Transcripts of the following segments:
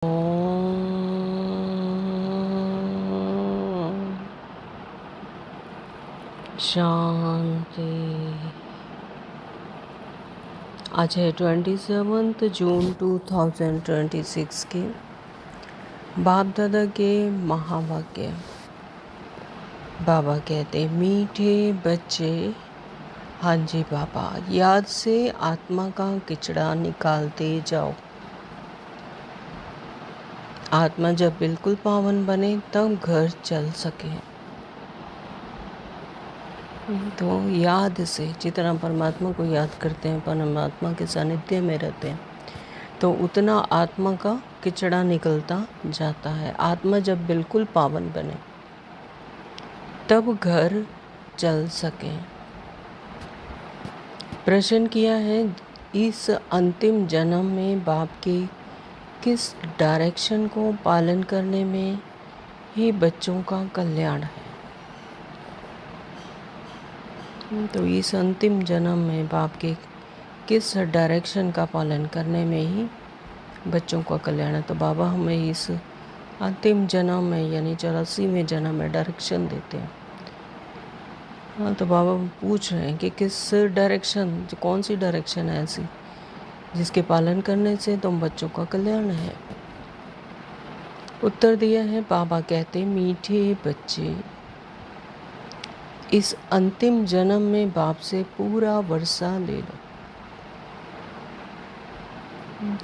ओम शांति। आज है 27 जून 2026 के बाप दादा के महावाक्य। बाबा कहते मीठे बच्चे, हाँ जी बाबा, याद से आत्मा का किचड़ा निकालते जाओ। आत्मा जब बिल्कुल पावन बने तब घर चल सके। तो याद से जितना परमात्मा को याद करते हैं, परमात्मा के सानिध्य में रहते हैं, तो उतना आत्मा का किचड़ा निकलता जाता है। आत्मा जब बिल्कुल पावन बने तब घर चल सके। प्रश्न किया है, इस अंतिम जन्म में बाप के किस डायरेक्शन को पालन करने में ही बच्चों का कल्याण है। तो इस अंतिम जन्म में बाप के किस डायरेक्शन का पालन करने में ही बच्चों का कल्याण है। तो बाबा हमें इस अंतिम जन्म में यानी 84वें जन्म में डायरेक्शन देते हैं। हाँ, तो बाबा पूछ रहे हैं कि किस डायरेक्शन, कौन सी डायरेक्शन है ऐसी जिसके पालन करने से तुम बच्चों का कल्याण है। उत्तर दिया है, बाबा कहते मीठे बच्चे, इस अंतिम जन्म में बाप से पूरा वर्षा ले लो।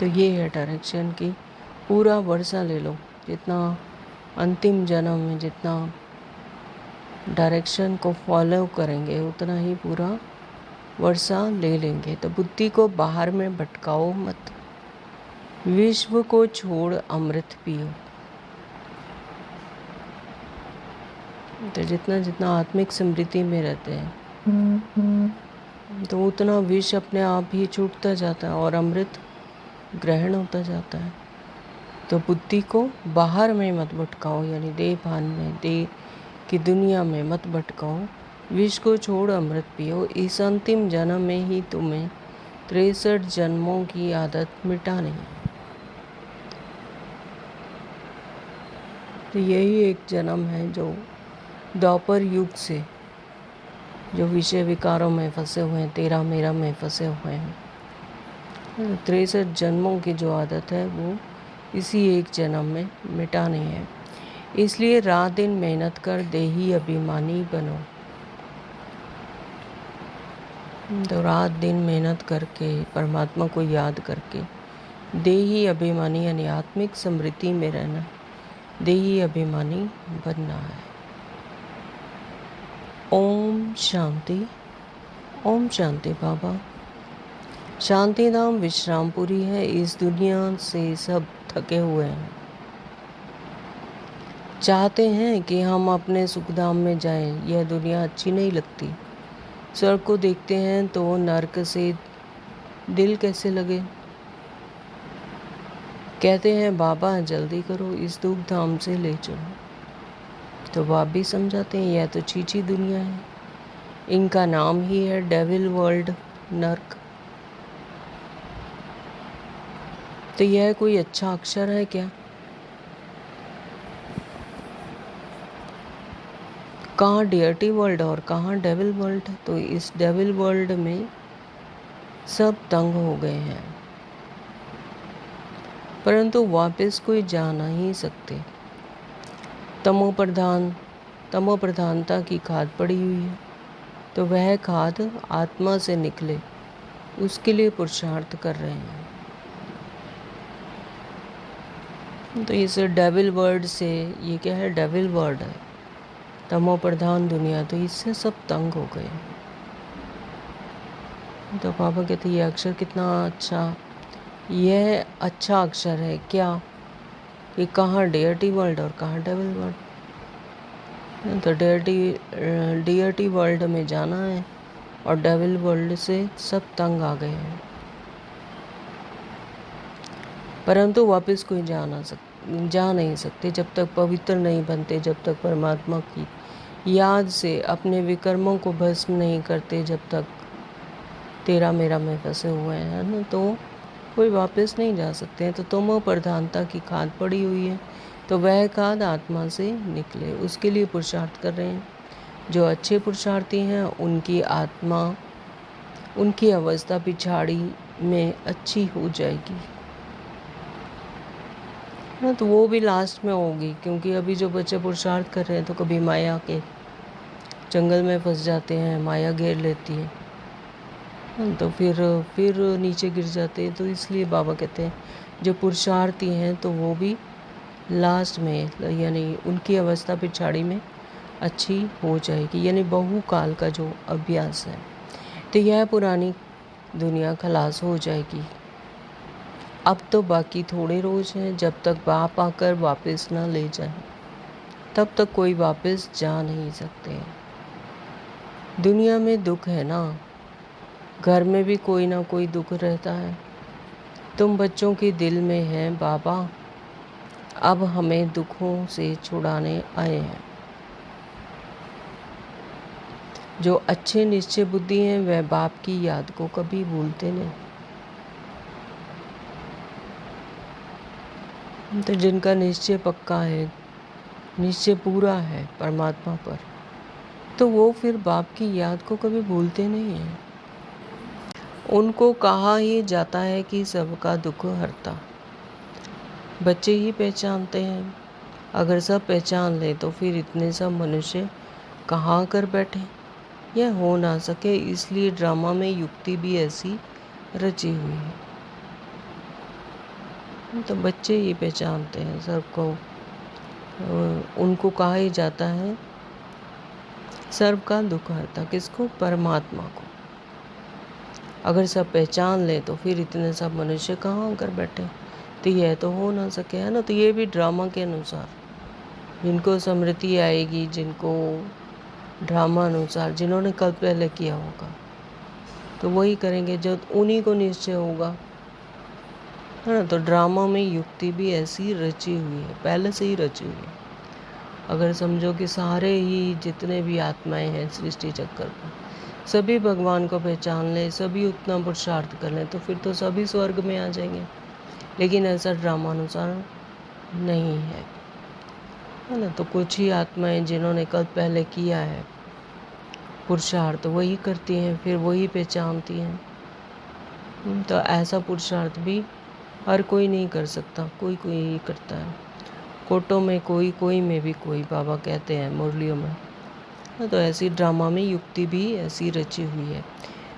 तो ये है डायरेक्शन की, पूरा वर्षा ले लो। जितना अंतिम जन्म में जितना डायरेक्शन को फॉलो करेंगे उतना ही पूरा वर्षा ले लेंगे। तो बुद्धि को बाहर में भटकाओ मत, विश्व को छोड़ अमृत पियो। तो जितना जितना आत्मिक स्मृति में रहते हैं तो उतना विष अपने आप ही छूटता जाता है और अमृत ग्रहण होता जाता है। तो बुद्धि को बाहर में मत भटकाओ, यानी देह भान में, देह की दुनिया में मत भटकाओ, विष को छोड़ अमृत पियो। इस अंतिम जन्म में ही तुम्हें 63 जन्मों की आदत मिटानी है। तो यही एक जन्म है जो द्वापर युग से जो विषय विकारों में फंसे हुए हैं, तेरा मेरा में फंसे हुए हैं, 63 जन्मों की जो आदत है वो इसी एक जन्म में मिटानी है। इसलिए रात दिन मेहनत कर देही अभिमानी बनो। तो रात दिन मेहनत करके परमात्मा को याद करके देही अभिमानी यानी आत्मिक स्मृति में रहना, देही अभिमानी बनना है। ओम शांति। ओम शांति बाबा। शांति धाम विश्रामपुरी है। इस दुनिया से सब थके हुए हैं, चाहते हैं कि हम अपने सुखधाम में जाएं। यह दुनिया अच्छी नहीं लगती। स्वर्ग को देखते हैं तो नरक से दिल कैसे लगे। कहते हैं बाबा जल्दी करो, इस दुख धाम से ले चलो। तो बाप भी समझाते हैं यह तो चीची दुनिया है, इनका नाम ही है डेविल वर्ल्ड, नर्क। तो यह कोई अच्छा अक्षर है क्या? कहाँ डियर्टी वर्ल्ड और कहाँ डेविल वर्ल्ड। तो इस डेविल वर्ल्ड में सब तंग हो गए हैं, परंतु वापस कोई जा नहीं सकते। तमो प्रधानता की खाद पड़ी हुई है, तो वह खाद आत्मा से निकले उसके लिए पुरुषार्थ कर रहे हैं। तो इस डेविल वर्ल्ड से, ये क्या है, डेविल वर्ल्ड है, तमो प्रधान दुनिया, तो इससे सब तंग हो गए। तो पापा कहते ये अक्षर कितना अच्छा, यह अच्छा अक्षर है क्या कि कहाँ डियर्टी वर्ल्ड और कहाँ डेविल वर्ल्ड। तो डियर्टी वर्ल्ड में जाना है और डेविल वर्ल्ड से सब तंग आ गए हैं, परंतु वापस कोई जा नहीं सकते जब तक पवित्र नहीं बनते, जब तक परमात्मा की याद से अपने विकर्मों को भस्म नहीं करते, जब तक तेरा मेरा में फंसे हुए हैं ना। तो कोई वापस नहीं जा सकते हैं। तो तमो प्रधानता की खाद पड़ी हुई है, तो वह खाद आत्मा से निकले, उसके लिए पुरुषार्थ कर रहे हैं। जो अच्छे पुरुषार्थी हैं उनकी आत्मा, उनकी अवस्था पिछाड़ी में अच्छी हो जाएगी ना, तो वो भी लास्ट में होगी। क्योंकि अभी जो बच्चे पुरुषार्थ कर रहे हैं तो कभी माया के जंगल में फंस जाते हैं, माया घेर लेती है, तो फिर नीचे गिर जाते हैं। तो इसलिए बाबा कहते हैं जो पुरुषार्थी हैं तो वो भी लास्ट में, यानी उनकी अवस्था पिछाड़ी में अच्छी हो जाएगी, यानी बहुकाल का जो अभ्यास है, तो यह पुरानी दुनिया खलास हो जाएगी। अब तो बाकी थोड़े रोज हैं, जब तक बाप आकर वापस ना ले जाए तब तक कोई वापस जा नहीं सकते। दुनिया में दुख है ना, घर में भी कोई ना कोई दुख रहता है। तुम बच्चों के दिल में है बाबा, अब हमें दुखों से छुड़ाने आए हैं। जो अच्छे निश्चय बुद्धि हैं वह बाप की याद को कभी भूलते नहीं। तो जिनका निश्चय पक्का है, निश्चय पूरा है परमात्मा पर, तो वो फिर बाप की याद को कभी भूलते नहीं हैं। उनको कहा ही जाता है कि सबका दुख हरता। बच्चे ही पहचानते हैं। अगर सब पहचान ले तो फिर इतने सब मनुष्य कहाँ कर बैठे। यह हो ना सके, इसलिए ड्रामा में युक्ति भी ऐसी रची हुई है। तो बच्चे ही पहचानते हैं सबको। उनको कहा ही जाता है सर्व का दुख हरता। किसको? परमात्मा को। अगर सब पहचान ले तो फिर इतने सब मनुष्य कहाँ कर बैठे। तो यह तो हो ना सके, है ना। तो ये भी ड्रामा के अनुसार, जिनको स्मृति आएगी, जिनको ड्रामा अनुसार, जिन्होंने कल पहले किया होगा, तो वही करेंगे जो उन्हीं को निश्चय होगा, है ना। तो ड्रामा में युक्ति भी ऐसी रची हुई है, पहले से ही रची हुई है। अगर समझो कि सारे ही जितने भी आत्माएं हैं सृष्टि चक्कर पर, सभी भगवान को पहचान लें, सभी उतना पुरुषार्थ कर लें, तो फिर तो सभी स्वर्ग में आ जाएंगे। लेकिन ऐसा ड्रामा अनुसार नहीं है ना। तो कुछ ही आत्माएं जिन्होंने कल पहले किया है पुरुषार्थ, वही करती हैं, फिर वही पहचानती हैं। तो ऐसा पुरुषार्थ भी हर कोई नहीं कर सकता, कोई कोई ही करता है। कोटों में कोई, कोई में भी कोई, बाबा कहते हैं मुरलियों में। तो ऐसी ड्रामा में युक्ति भी ऐसी रची हुई है।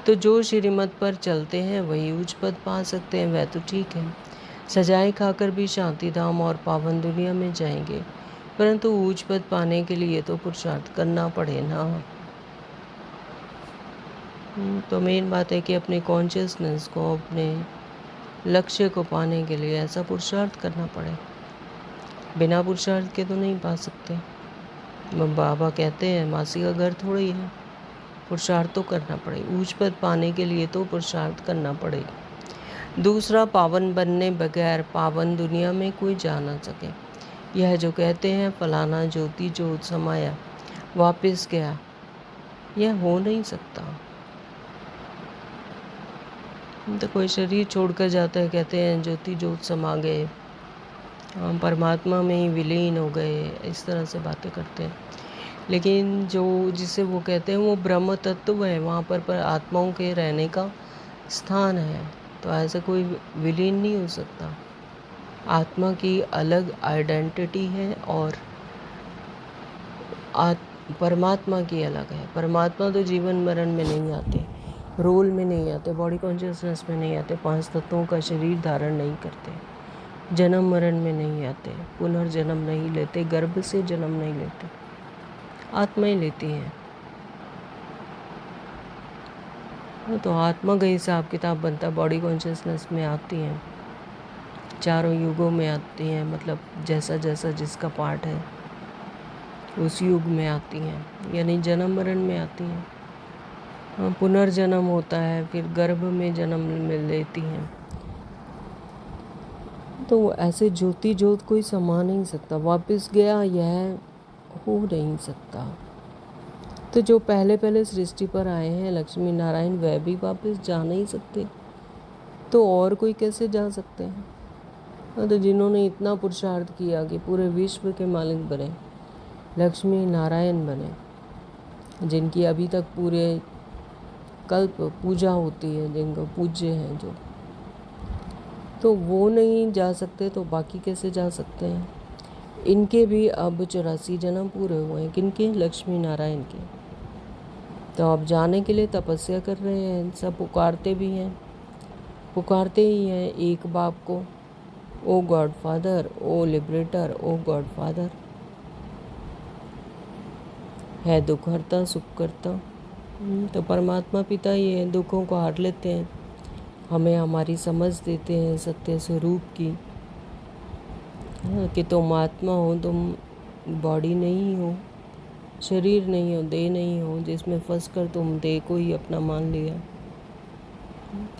तो जो श्रीमत पर चलते हैं वही उच्च पद पा सकते हैं, वह तो ठीक है। सजाएं खाकर भी शांति धाम और पावन दुनिया में जाएंगे, परंतु उच्च पद पाने के लिए तो पुरुषार्थ करना पड़े ना। तो मेन बात है कि अपनी कॉन्शियसनेस को, अपने लक्ष्य को पाने के लिए ऐसा पुरुषार्थ करना पड़े। बिना पुरुषार्थ के तो नहीं पा सकते। बाबा कहते हैं मासी का घर थोड़ा ही है, पुरुषार्थ तो करना पड़े। ऊंच पद पाने के लिए तो पुरुषार्थ करना पड़े। दूसरा, पावन बनने बगैर पावन दुनिया में कोई जा ना सके। यह जो कहते हैं फलाना ज्योति ज्योत समाया वापस गया, यह हो नहीं सकता। तो कोई शरीर छोड़कर जाता है, कहते हैं ज्योति ज्योत समा गए, हम परमात्मा में ही विलीन हो गए, इस तरह से बातें करते हैं। लेकिन जो जिसे वो कहते हैं वो ब्रह्म तत्व है, वहाँ पर आत्माओं के रहने का स्थान है। तो ऐसा कोई विलीन नहीं हो सकता। आत्मा की अलग आइडेंटिटी है और परमात्मा की अलग है। परमात्मा तो जीवन मरण में नहीं आते, रोल में नहीं आते, बॉडी कॉन्शियसनेस में नहीं आते, 5 तत्वों का शरीर धारण नहीं करते, जन्म मरण में नहीं आते, पुनर्जन्म नहीं लेते, गर्भ से जन्म नहीं लेते, आत्मा ही लेती है। तो आत्मा का हिसाब किताब बनता, बॉडी कॉन्शियसनेस में आती हैं, चारों युगों में आती हैं, मतलब जैसा जैसा जिसका पार्ट है उस युग में आती हैं, यानी जन्म मरण में आती हैं। पुनर्जन्म होता है, फिर गर्भ में जन्म में लेती हैं। तो ऐसे ज्योति ज्योत कोई समा नहीं सकता, वापस गया यह हो नहीं सकता। तो जो पहले पहले सृष्टि पर आए हैं लक्ष्मी नारायण, वह भी वापस जा नहीं सकते। तो और कोई कैसे जा सकते हैं? तो जिन्होंने इतना पुरुषार्थ किया कि पूरे विश्व के मालिक बने, लक्ष्मी नारायण बने, जिनकी अभी तक पूरे कल्प पूजा होती है, जिनको पूज्य हैं जो, तो वो नहीं जा सकते तो बाकी कैसे जा सकते हैं? इनके भी अब 84 जन्म पूरे हुए हैं। किनके? लक्ष्मी नारायण के। तो अब जाने के लिए तपस्या कर रहे हैं, सब पुकारते भी हैं, पुकारते ही हैं एक बाप को, ओ गॉड फादर, ओ लिबरेटर, ओ गॉड फादर, है दुख हरता सुख करता। तो परमात्मा पिता ही है, दुखों को हार लेते हैं, हमें हमारी समझ देते हैं सत्य स्वरूप की, कि तुम आत्मा हो, तुम बॉडी नहीं हो, शरीर नहीं हो, देह नहीं हो, जिसमें फंस कर तुम देह को ही अपना मान लिया।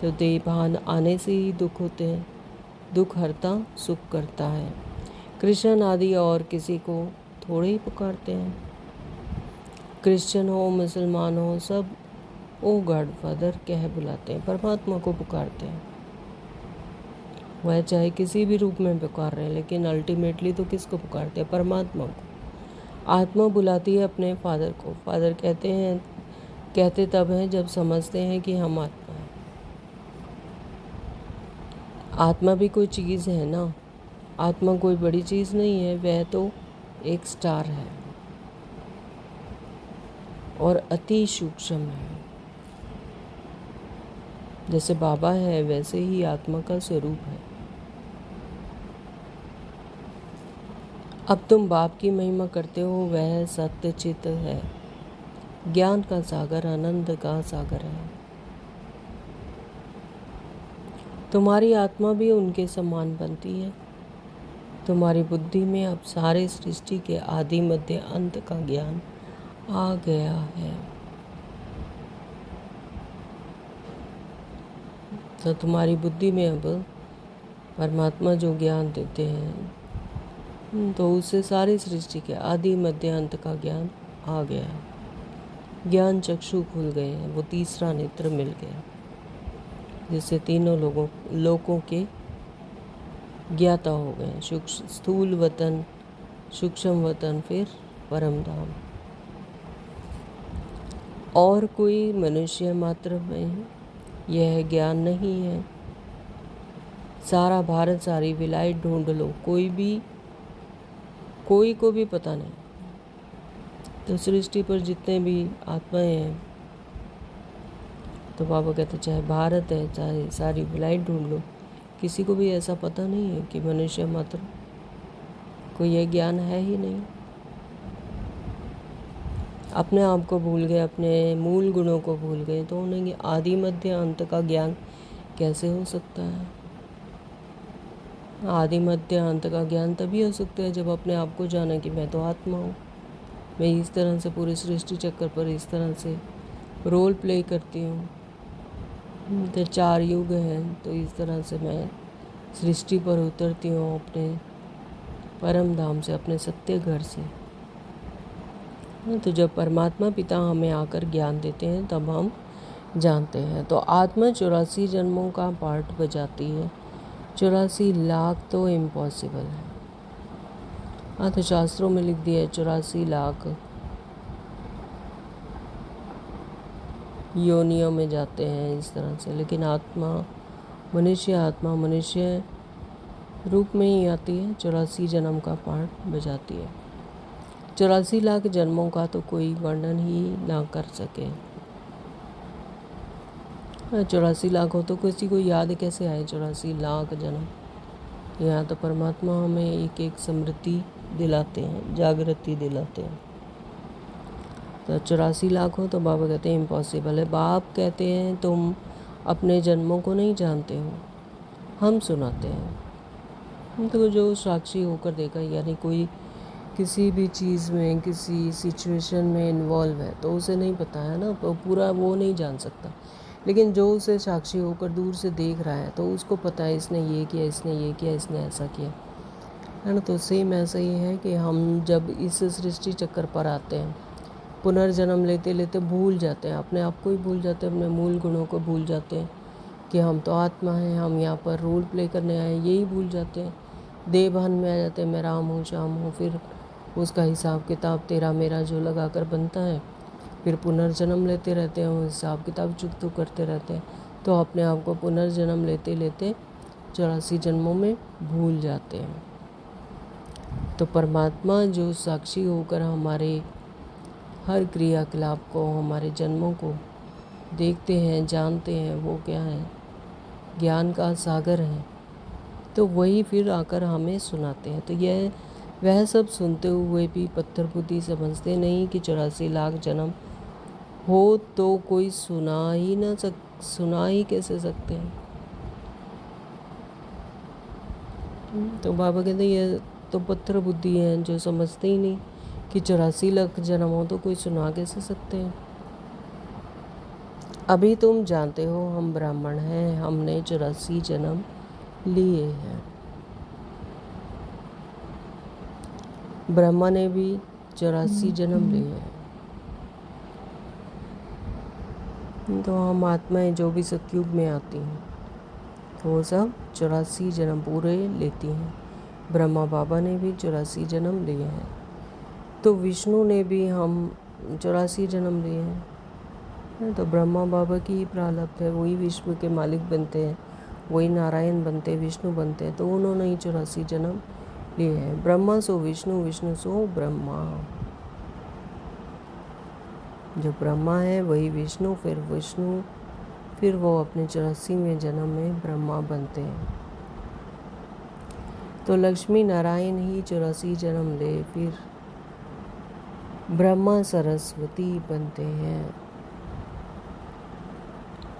तो देह भान आने से ही दुख होते हैं, दुख हरता सुख करता है। कृष्ण आदि और किसी को थोड़े ही पुकारते हैं, क्रिश्चियन हो मुसलमान हो, सब ओ गॉड फादर कह बुलाते हैं, परमात्मा को पुकारते हैं। वह चाहे किसी भी रूप में पुकार रहे हैं, लेकिन अल्टीमेटली तो किसको पुकारते हैं? परमात्मा को। आत्मा बुलाती है अपने फादर को। फादर कहते तब हैं जब समझते हैं कि हम आत्मा हैं। आत्मा भी कोई चीज़ है ना, आत्मा कोई बड़ी चीज़ नहीं है, वह तो एक स्टार है और अति सूक्ष्म है। जैसे बाबा है वैसे ही आत्मा का स्वरूप है। अब तुम बाप की महिमा करते हो, वह सत्य चित है, ज्ञान का सागर, आनंद का सागर है। तुम्हारी आत्मा भी उनके समान बनती है। तुम्हारी बुद्धि में अब सारे सृष्टि के आदि मध्य अंत का ज्ञान आ गया है। तो तुम्हारी बुद्धि में अब परमात्मा जो ज्ञान देते हैं, तो उससे सारी सृष्टि के आदि मध्य अंत का ज्ञान आ गया है। ज्ञान चक्षु खुल गए हैं, वो तीसरा नेत्र मिल गया, जिससे तीनों लोगों के ज्ञाता हो गए। स्थूल वतन, सूक्ष्म वतन, फिर परम धाम। और कोई मनुष्य मात्र में यह ज्ञान नहीं है। सारा भारत, सारी विलायत ढूंढ लो, कोई को भी पता नहीं। तो सृष्टि पर जितने भी आत्माएं हैं, तो बाबा कहते चाहे भारत है, चाहे सारी विलायत ढूंढ लो, किसी को भी ऐसा पता नहीं है कि मनुष्य मात्र को यह ज्ञान है ही नहीं। अपने आप को भूल गए, अपने मूल गुणों को भूल गए, तो उन्हें आदि मध्य अंत का ज्ञान कैसे हो सकता है? आदि मध्य अंत का ज्ञान तभी हो सकता है जब अपने आप को जाना कि मैं तो आत्मा हूँ, मैं इस तरह से पूरे सृष्टि चक्कर पर इस तरह से रोल प्ले करती हूँ। तो 4 युग हैं, तो इस तरह से मैं सृष्टि पर उतरती हूँ अपने परम धाम से, अपने सत्य घर से। तो जब परमात्मा पिता हमें आकर ज्ञान देते हैं तब हम जानते हैं। तो आत्मा 84 जन्मों का पार्ट बजाती है। 84 लाख तो इम्पॉसिबल है। हाँ, तो शास्त्रों में लिख दिया है 84 लाख योनियों में जाते हैं इस तरह से, लेकिन आत्मा मनुष्य रूप में ही आती है, 84 जन्म का पार्ट बजाती है। 84 लाख जन्मों का तो कोई वर्णन ही ना कर सके। 84 लाख हो तो किसी को याद कैसे आए 84 लाख जन्म? यहाँ तो परमात्मा हमें एक एक स्मृति दिलाते हैं, जागृति दिलाते हैं। तो 84 लाख हो तो बाबा कहते हैं इम्पॉसिबल है। बाप कहते हैं तुम अपने जन्मों को नहीं जानते हो, हम सुनाते हैं। तो जो साक्षी होकर देखा, यानी कोई किसी भी चीज़ में, किसी सिचुएशन में इन्वॉल्व है तो उसे नहीं पता है ना, तो पूरा वो नहीं जान सकता। लेकिन जो उसे साक्षी होकर दूर से देख रहा है तो उसको पता है इसने ये किया, इसने ये किया, इसने ऐसा किया, है ना। तो सेम ऐसा ही है कि हम जब इस सृष्टि चक्कर पर आते हैं, पुनर्जन्म लेते लेते भूल जाते हैं, अपने आप को ही भूल जाते हैं, अपने मूल गुणों को भूल जाते हैं, कि हम तो आत्मा हैं, हम यहाँ पर रोल प्ले करने आए, यही भूल जाते हैं। देह भान में आ जाते हैं, मैं राम हूँ श्याम हूँ। फिर उसका हिसाब किताब तेरा मेरा जो लगा कर बनता है, फिर पुनर्जन्म लेते रहते हैं, हिसाब किताब चुप करते रहते हैं। तो अपने आप को पुनर्जन्म लेते लेते 84 जन्मों में भूल जाते हैं। तो परमात्मा जो साक्षी होकर हमारे हर क्रियाकलाप को, हमारे जन्मों को देखते हैं, जानते हैं, वो क्या है? ज्ञान का सागर है। तो वही फिर आकर हमें सुनाते हैं। तो यह वह सब सुनते हुए भी पत्थर बुद्धि समझते नहीं कि 84 लाख जन्म हो तो कोई सुना ही कैसे सकते हैं। तो बाबा कहते हैं ये तो पत्थर बुद्धि है जो समझते ही नहीं कि 84 लाख जन्म हो तो कोई सुना कैसे सकते हैं। अभी तुम जानते हो हम ब्राह्मण हैं, हमने 84 जन्म लिए हैं। ब्रह्मा ने भी 84 जन्म लिए हैं। तो हम आत्माएं जो भी सतयुग में आती हैं तो वो सब 84 जन्म पूरे लेती हैं। ब्रह्मा बाबा ने भी 84 जन्म लिए हैं। तो विष्णु ने भी हम 84 जन्म लिए हैं। तो ब्रह्मा बाबा की ही प्रारब्ध है, वही विश्व के मालिक बनते हैं, वही नारायण बनते हैं, विष्णु बनते हैं। तो उन्होंने ही 84 जन्म लिए हैं। ब्रह्मा सो विष्णु, विष्णु सो ब्रह्मा। जो ब्रह्मा है वही विष्णु, फिर वो अपने 84वें जन्म में ब्रह्मा बनते हैं। तो लक्ष्मी नारायण ही 84 जन्म ले फिर ब्रह्मा सरस्वती बनते हैं।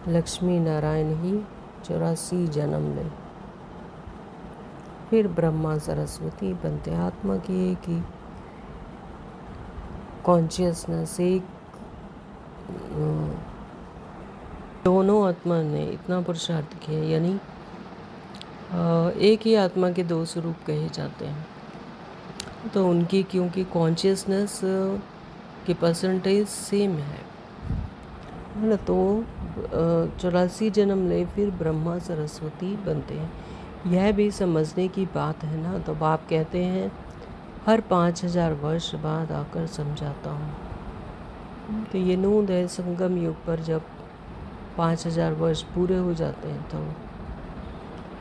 लक्ष्मी नारायण ही 84 जन्म ले फिर ब्रह्मा सरस्वती बनते हैं। आत्मा की एक ही कॉन्शियसनेस, एक दोनों आत्मा ने इतना पुरुषार्थ किया, यानी एक ही आत्मा के दो स्वरूप कहे जाते हैं। तो उनकी क्योंकि कॉन्शियसनेस की परसेंटेज सेम है ना, तो 84 जन्म ले फिर ब्रह्मा सरस्वती बनते हैं। यह भी समझने की बात है ना। तो बाप कहते हैं हर 5000 वर्ष बाद आकर समझाता हूँ। तो ये नूंद है संगम युग पर, जब 5000 वर्ष पूरे हो जाते हैं तो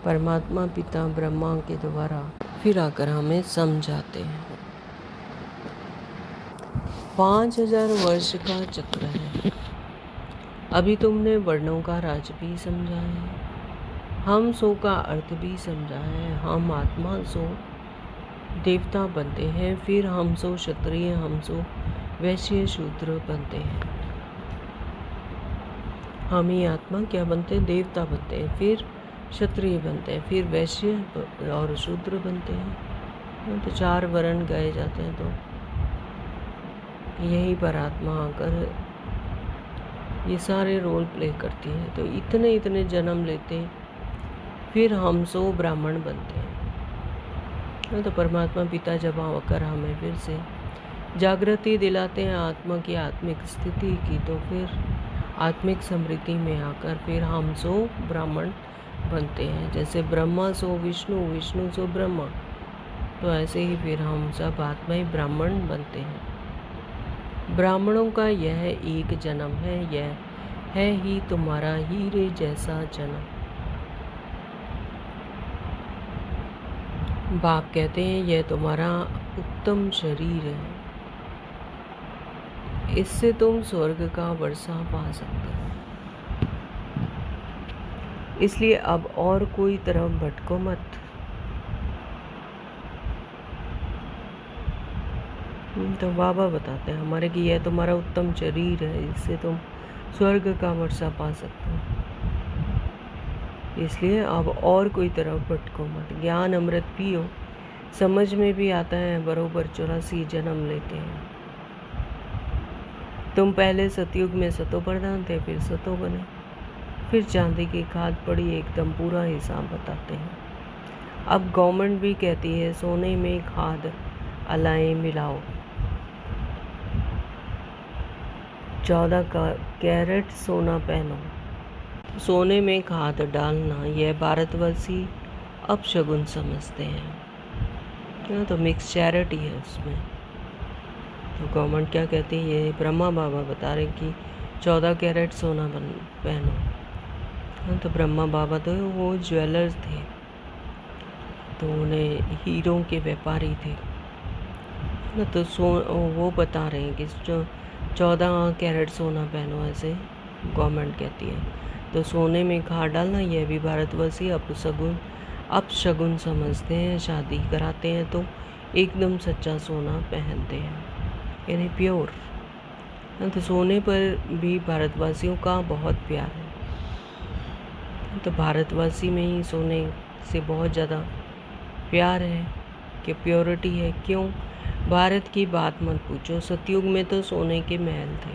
परमात्मा पिता ब्रह्मा के द्वारा फिर आकर हमें समझाते हैं। 5000 वर्ष का चक्र है। अभी तुमने वर्णों का राज भी समझा है, हम सो का अर्थ भी समझा है। हम आत्मा सो देवता बनते हैं, फिर हम सो क्षत्रिय, हम सो वैश्य शूद्र बनते हैं। हम ही आत्मा क्या बनते हैं? देवता बनते हैं, फिर क्षत्रिय बनते हैं, फिर वैश्य और शूद्र बनते हैं। तो 4 वर्ण गाए जाते हैं। तो यही पर आत्मा आकर ये सारे रोल प्ले करती है। तो इतने इतने जन्म लेते फिर हम सो ब्राह्मण बनते हैं। तो परमात्मा पिता जब आकर हमें फिर से जागृति दिलाते हैं आत्मा की आत्मिक स्थिति की, तो फिर आत्मिक समृद्धि में आकर फिर हम सो ब्राह्मण बनते हैं। जैसे ब्रह्मा सो विष्णु, विष्णु सो ब्रह्मा, तो ऐसे ही फिर हम सब आत्माएं ब्राह्मण बनते हैं। ब्राह्मणों का यह एक जन्म है, यह है ही तुम्हारा हीरे जैसा जन्म। बाप कहते हैं यह तुम्हारा उत्तम शरीर है, इससे तुम स्वर्ग का वर्षा पा सकते हो। इसलिए अब और कोई तरफ भटको मत। तो बाबा बताते हैं हमारे कि यह तुम्हारा उत्तम शरीर है, इससे तुम स्वर्ग का वर्षा पा सकते हो। इसलिए अब और कोई तरफ भटको मत। ज्ञान अमृत पियो, समझ में भी आता है बरोबर 84 जन्म लेते हैं। तुम पहले सतयुग में सतो प्रधान थे, फिर सतो बने, फिर चांदी की खाद पड़ी, एकदम पूरा हिसाब बताते हैं। अब गवर्नमेंट भी कहती है सोने में खाद अलाएं मिलाओ, 14 कैरेट सोना पहनो। सोने में खाद डालना यह भारतवासी अपशगुन समझते हैं। तो मिक्स चैरिटी है उसमें। तो गवर्नमेंट क्या कहती है, ये ब्रह्मा बाबा बता रहे कि 14 कैरेट सोना पहनो। तो ब्रह्मा बाबा तो वो ज्वेलर्स थे, तो उन्हें हीरों के व्यापारी थे ना। तो वो बता रहे हैं कि 14 कैरेट सोना पहनो, ऐसे गवर्नमेंट कहती है। तो सोने में खाद डालना यह भी भारतवासी अपशगुन समझते हैं। शादी कराते हैं तो एकदम सच्चा सोना पहनते हैं, यानी प्योर। तो सोने पर भी भारतवासियों का बहुत प्यार है। तो भारतवासी में ही सोने से बहुत ज़्यादा प्यार है कि प्योरिटी है। क्यों? भारत की बात मत पूछो, सतयुग में तो सोने के महल थे,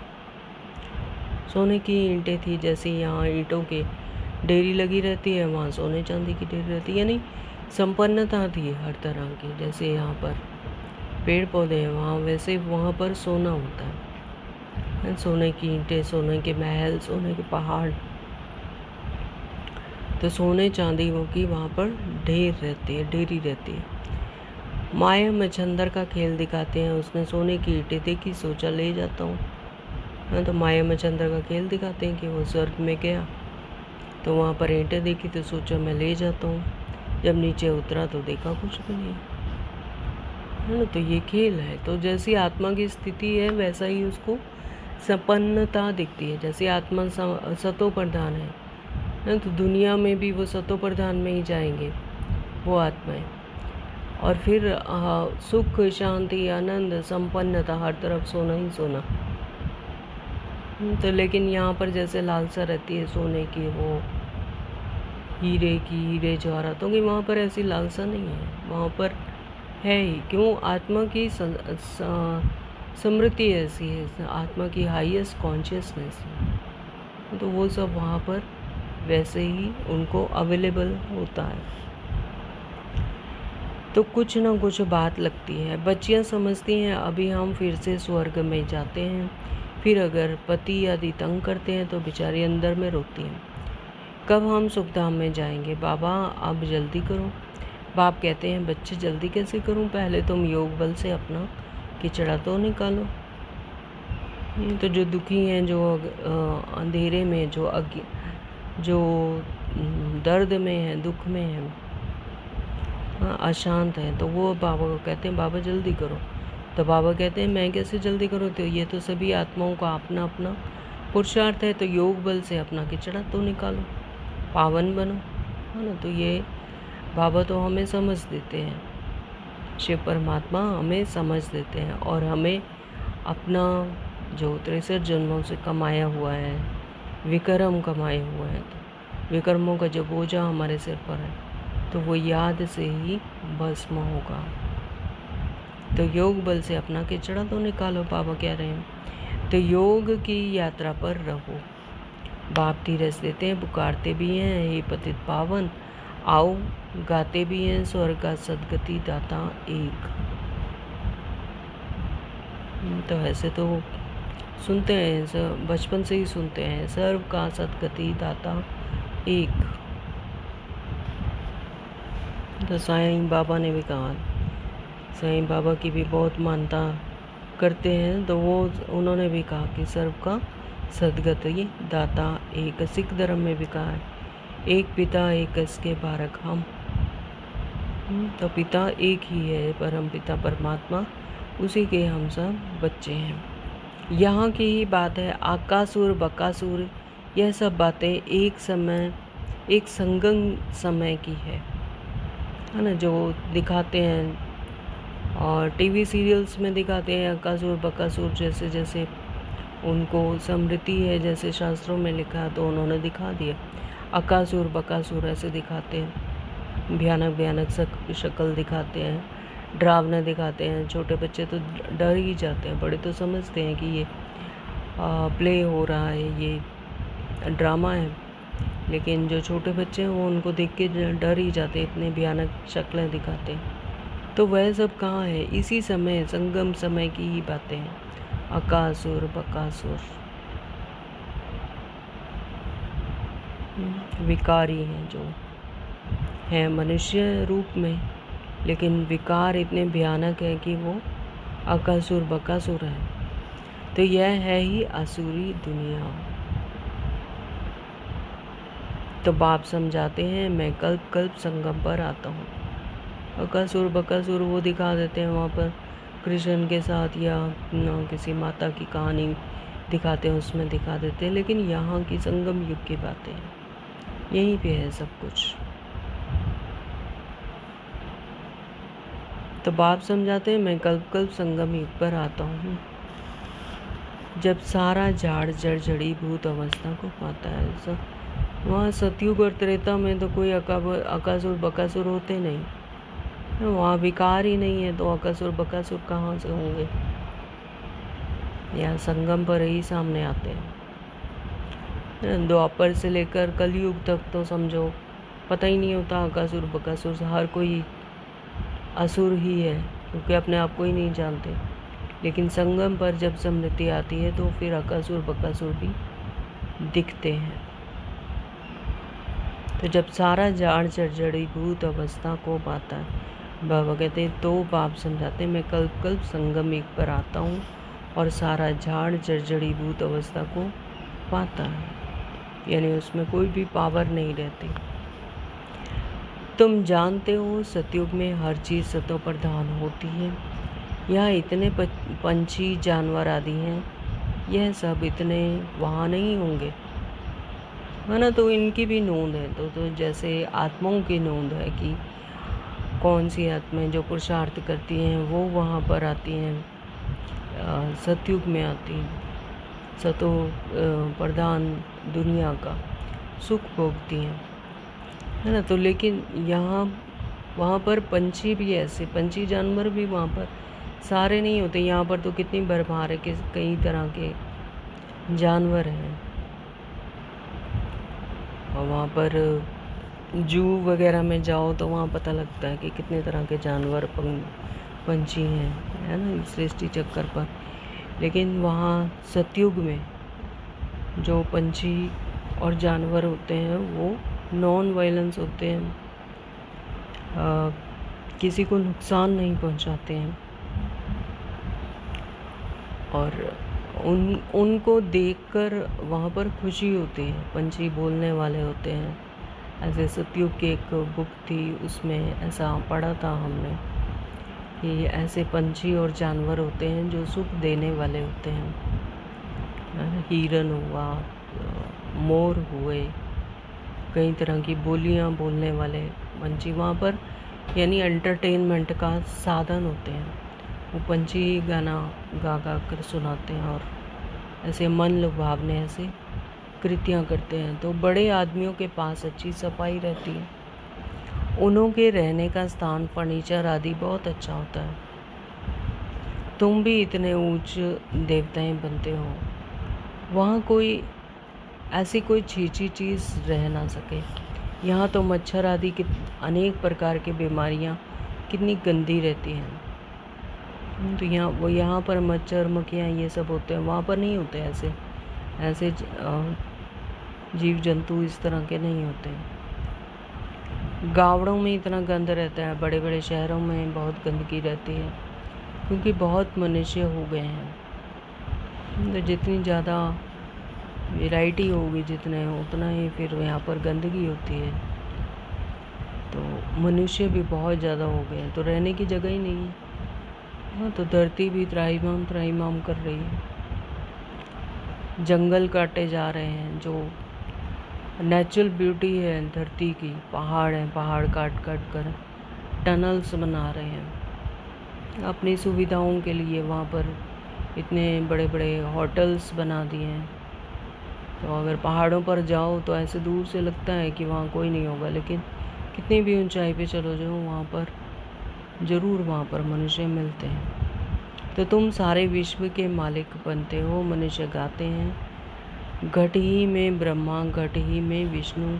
सोने की ईंटें थी। जैसे यहाँ ईंटों के डेरी लगी रहती है, वहाँ सोने चांदी की डेरी रहती है, यानी संपन्नता थी हर तरह की। जैसे यहाँ पर पेड़ पौधे हैं, वहाँ वैसे वहाँ पर सोना होता है। सोने की ईंटें, सोने के महल, सोने के पहाड़। तो सोने चांदी की वहाँ पर ढेर रहती है, डेरी रहती है। माया मच्छंदर का खेल दिखाते हैं। उसने सोने की ईंटें देखी, सोचा ले जाता हूँ। तो माया मच्छंदर का खेल दिखाते हैं कि वो स्वर्ग में गया, तो वहाँ पर ईंटें देखी तो सोचा मैं ले जाता हूँ। जब नीचे उतरा तो देखा कुछ भी नहीं है ना। तो ये खेल है। तो जैसी आत्मा की स्थिति है वैसा ही उसको संपन्नता दिखती है। जैसे आत्मा सतो प्रधान है ना, तो दुनिया में भी वो सतो प्रधान में ही जाएंगे वो आत्माएं। और फिर सुख, शांति, आनंद, संपन्नता, हर तरफ सोना ही सोना। तो लेकिन यहाँ पर जैसे लालसा रहती है सोने की, वो हीरे जवाहरातों की, वहाँ पर ऐसी लालसा नहीं है। वहाँ पर है ही क्यों? आत्मा की स्मृति ऐसी है, आत्मा की हाईएस्ट कॉन्शियसनेस है। तो वो सब वहाँ पर वैसे ही उनको अवेलेबल होता है। तो कुछ ना कुछ बात लगती है। बच्चियाँ समझती हैं अभी हम फिर से स्वर्ग में जाते हैं। फिर अगर पति आदि तंग करते हैं तो बेचारी अंदर में रोती हैं, कब हम सुखधाम में जाएंगे बाबा, अब जल्दी करो। बाप कहते हैं बच्चे जल्दी कैसे करूं, पहले तुम योग बल से अपना किचड़ा तो निकालो। तो जो दुखी हैं, जो अंधेरे में, जो दर्द में है, दुख में है, अशांत है, तो वो बाबा को कहते हैं बाबा जल्दी करो। तो बाबा कहते हैं मैं कैसे जल्दी करूँ, तो ये तो सभी आत्माओं का अपना अपना पुरुषार्थ है। तो योग बल से अपना किचड़ा तो निकालो, पावन बनो, है ना। तो ये बाबा तो हमें समझ देते हैं, शिव परमात्मा हमें समझ देते हैं और हमें अपना जो 63 जन्मों से कमाया हुआ है, विक्रम कमाए हुए हैं, तो विक्रमों का जो बोझा हमारे सिर पर है, तो वो याद से ही भस्म होगा। तो योग बल से अपना किचड़ा तो निकालो, बाबा कह रहे हैं। तो योग की यात्रा पर रहो। बाप धीरज देते हैं, पुकारते भी हैं हे पतित पावन, आओ, गाते भी हैं स्वर्ग का सदगति दाता एक। तो ऐसे तो सुनते हैं, बचपन से ही सुनते हैं, सर्व का सदगति दाता एक। तो साईं बाबा ने भी कहा, साईं बाबा की भी बहुत मानता करते हैं, तो वो उन्होंने भी कहा कि सर्व का सदगति दाता एक। सिख धर्म में भी कहा है, एक पिता एक इसके बारक हम। तो पिता एक ही है, परम पिता परमात्मा, उसी के हम सब बच्चे हैं। यहाँ की ही बात है, आकासुर बकासुर, यह सब बातें एक संगम समय की है ना, जो दिखाते हैं और टीवी सीरियल्स में दिखाते हैं। आकासुर बकासुर जैसे जैसे उनको स्मृति है, जैसे शास्त्रों में लिखा, तो उन्होंने दिखा दिया। आकासुर बकासुर ऐसे दिखाते हैं, भयानक भयानक शक्ल दिखाते हैं, डरावना दिखाते हैं। छोटे बच्चे तो डर ही जाते हैं, बड़े तो समझते हैं कि ये प्ले हो रहा है, ये ड्रामा है, लेकिन जो छोटे बच्चे हैं वो उनको देख के डर ही जाते हैं, इतने भयानक शक्लें दिखाते हैं। तो वह सब कहाँ है? इसी समय, संगम समय की ही बातें हैं, आकासुर बकासुर। विकारी हैं जो हैं मनुष्य रूप में, लेकिन विकार इतने भयानक है कि वो अकासुर बकासुर है। तो यह है ही आसुरी दुनिया। तो बाप समझाते हैं, मैं कल्प कल्प संगम पर आता हूँ। अकासुर बकासुर वो दिखा देते हैं वहाँ पर कृष्ण के साथ, या किसी माता की कहानी दिखाते हैं उसमें दिखा देते हैं, लेकिन यहाँ की संगम युग की बातें हैं, यहीं पे है सब कुछ। तो बाप समझाते हैं, मैं कल्प कल्प संगम युग पर आता हूँ जब सारा झाड़ जड़ जड़ी भूत अवस्था को पाता है। सब वहाँ सतयुग और त्रेता में तो कोई अकासुर बकासुर होते नहीं, वहाँ विकार ही नहीं है, तो अकासुर बकासुर कहाँ से होंगे। यहाँ संगम पर ही सामने आते हैं। द्वापर से लेकर कलयुग तक तो समझो पता ही नहीं होता अकासुर बकासुर, हर कोई असुर ही है, क्योंकि अपने आप को ही नहीं जानते। लेकिन संगम पर जब स्मृति आती है तो फिर अकासुर बकासुर भी दिखते हैं। तो जब सारा झाड़ जड़ी भूत अवस्था को पाता है, बाबा कहते तो बाप समझाते मैं कल्प कल्प संगम युग पर आता हूँ और सारा झाड़ जड़ी भूत अवस्था को पाता है, यानी उसमें कोई भी पावर नहीं रहती। तुम जानते हो सतयुग में हर चीज़ सतो प्रधान होती है। यहाँ इतने पंछी जानवर आदि हैं, यह सब इतने वहाँ नहीं होंगे, है ना। तो इनकी भी नोंद है। तो जैसे आत्माओं की नोंद है कि कौन सी आत्माएं जो पुरुषार्थ करती हैं वो वहाँ पर आती हैं, सतयुग में आती हैं, सतो प्रधान दुनिया का सुख भोगती हैं, है ना। तो लेकिन यहाँ वहाँ पर पंछी भी ऐसे, पंछी जानवर भी वहाँ पर सारे नहीं होते। यहाँ पर तो कितनी भरमार है कि कई तरह के जानवर हैं, और वहाँ पर जू वगैरह में जाओ तो वहाँ पता लगता है कि कितने तरह के जानवर पंछी हैं, है ना, सृष्टि चक्कर पर। लेकिन वहाँ सतयुग में जो पंछी और जानवर होते हैं वो नॉन वायलेंस होते हैं, किसी को नुकसान नहीं पहुँचाते हैं, और उनको देखकर वहाँ पर खुशी होती है। पंछी बोलने वाले होते हैं। ऐसे सतयुग की एक बुक थी, उसमें ऐसा पढ़ा था हमने कि ऐसे पंछी और जानवर होते हैं जो सुख देने वाले होते हैं। हिरन हुआ, मोर हुए, कई तरह की बोलियाँ बोलने वाले पंछी वहाँ पर, यानी एंटरटेनमेंट का साधन होते हैं। वो पंछी गाना गा गा कर सुनाते हैं और ऐसे मन लुभावने ऐसे कृतियाँ करते हैं। तो बड़े आदमियों के पास अच्छी सफाई रहती है, उन्हों के रहने का स्थान फर्नीचर आदि बहुत अच्छा होता है। तुम भी इतने ऊंच देवताएं बनते हो, वहाँ कोई ऐसी कोई छीछी चीज़ रह ना सके। यहाँ तो मच्छर आदि की अनेक प्रकार की बीमारियाँ कितनी गंदी रहती हैं। तो यहाँ पर मच्छर मक्खियाँ ये सब होते हैं, वहाँ पर नहीं होते। ऐसे जीव जंतु इस तरह के नहीं होते। गाँवों में इतना गंद रहता है, बड़े बड़े शहरों में बहुत गंदगी रहती है, क्योंकि बहुत मनुष्य हो गए हैं। तो जितनी ज़्यादा वैरायटी होगी जितने उतना ही फिर यहाँ पर गंदगी होती है। तो मनुष्य भी बहुत ज़्यादा हो गए हैं, तो रहने की जगह ही नहीं है। हाँ, तो धरती भी त्राहिमाम कर रही है। जंगल काटे जा रहे हैं, जो नेचुरल ब्यूटी है धरती की, पहाड़ हैं, पहाड़ काट कर टनल्स बना रहे हैं अपनी सुविधाओं के लिए। वहाँ पर इतने बड़े बड़े होटल्स बना दिए हैं। तो अगर पहाड़ों पर जाओ तो ऐसे दूर से लगता है कि वहाँ कोई नहीं होगा, लेकिन कितनी भी ऊंचाई पे चलो जाओ वहाँ पर ज़रूर वहाँ पर मनुष्य मिलते हैं। तो तुम सारे विश्व के मालिक बनते हो। मनुष्य गाते हैं, घट ही में ब्रह्मा, घट ही में विष्णु,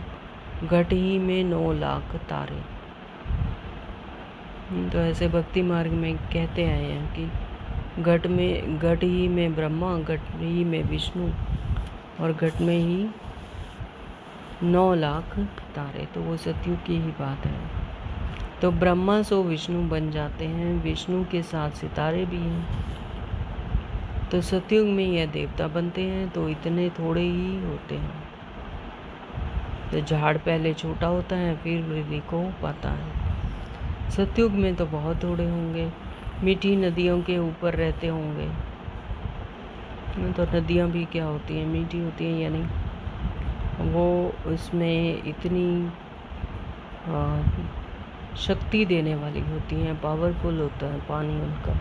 घट ही में 9 लाख तारे। तो ऐसे भक्ति मार्ग में कहते आए हैं कि घट ही में ब्रह्मा, घट ही में विष्णु और घट में ही 9 लाख तारे, तो वो सतयुग की ही बात है। तो ब्रह्मा सो विष्णु बन जाते हैं, विष्णु के साथ सितारे भी हैं। तो सतयुग में यह देवता बनते हैं, तो इतने थोड़े ही होते हैं। तो झाड़ पहले छोटा होता है, फिर वृद्धि को पाता है। सतयुग में तो बहुत थोड़े होंगे, मीठी नदियों के ऊपर रहते होंगे। तो नदियाँ भी क्या होती हैं, मीठी होती हैं या नहीं, वो उसमें इतनी शक्ति देने वाली होती हैं, पावरफुल होता है पानी उनका,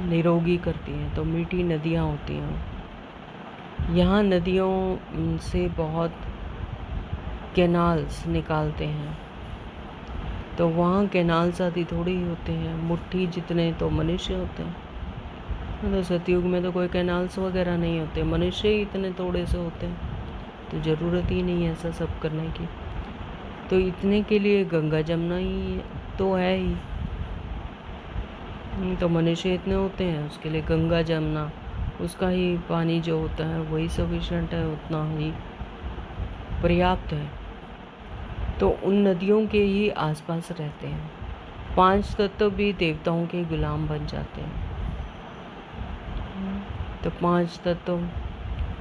निरोगी करती हैं, तो मीठी नदियाँ होती हैं। यहाँ नदियों से बहुत कैनाल्स निकालते हैं, तो वहाँ कैनाल्स आदि थोड़ी ही होते हैं, मुट्ठी जितने तो मनुष्य होते हैं। तो सतयुग में तो कोई कैनाल्स वगैरह नहीं होते, मनुष्य ही इतने थोड़े से होते हैं, तो ज़रूरत ही नहीं है ऐसा सब करने की। तो इतने के लिए गंगा जमुना ही तो है ही, तो मनुष्य इतने होते हैं, उसके लिए गंगा जमुना, उसका ही पानी जो होता है वही सफिशेंट है, उतना ही पर्याप्त है। तो उन नदियों के ही आसपास रहते हैं। 5 तत्व भी देवताओं के गुलाम बन जाते हैं। तो 5 तत्व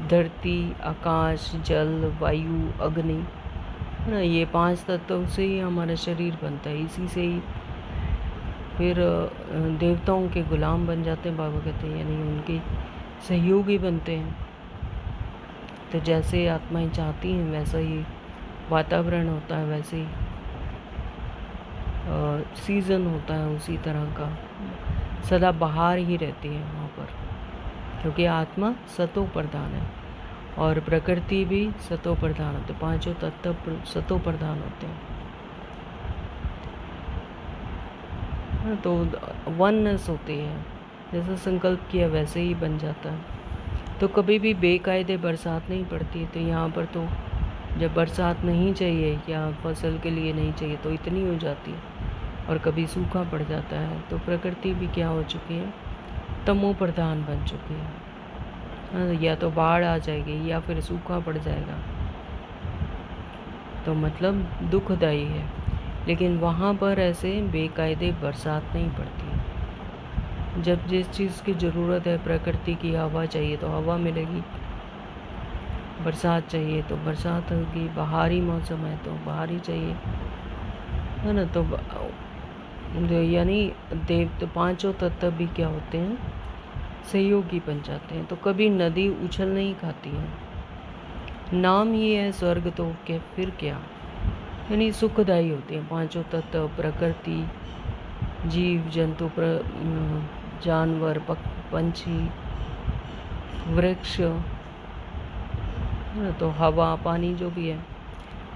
धरती, आकाश, जल, वायु, अग्नि, ना, ये 5 तत्व से ही हमारा शरीर बनता है, इसी से ही फिर देवताओं के गुलाम बन जाते हैं बाबा कहते हैं, यानी उनके सहयोगी बनते हैं। तो जैसे आत्माएं चाहती हैं वैसा ही वातावरण होता है, वैसे ही सीज़न होता है, उसी तरह का सदा बहार ही रहती है वहाँ पर, क्योंकि आत्मा सतो प्रधान है और प्रकृति भी सतो प्रधान होते, 5 तत्व सतो प्रधान होते हैं। तो वननेस होती है, जैसा संकल्प किया वैसे ही बन जाता है। तो कभी भी बेकायदे बरसात नहीं पड़ती, तो यहाँ पर तो जब बरसात नहीं चाहिए या फसल के लिए नहीं चाहिए तो इतनी हो जाती है, और कभी सूखा पड़ जाता है। तो प्रकृति भी क्या हो चुकी है, तमो प्रधान बन चुकी है, या तो बाढ़ आ जाएगी या फिर सूखा पड़ जाएगा, तो मतलब दुखदाई है। लेकिन वहाँ पर ऐसे बेकायदे बरसात नहीं पड़ती। जब जिस चीज़ की ज़रूरत है, प्रकृति की हवा चाहिए तो हवा मिलेगी, बरसात चाहिए तो बरसात होगी, बाहरी मौसम है तो बाहरी चाहिए, है ना। तो यानी देव तो 5 तत्व भी क्या होते हैं, सहयोगी बन जाते हैं। तो कभी नदी उछल नहीं खाती है, नाम ही है स्वर्ग, तो क्या फिर क्या, यानी सुखदायी होती हैं 5 तत्व, प्रकृति, जीव जंतु, जानवर, पंछी, वृक्ष, तो हवा, पानी जो भी है,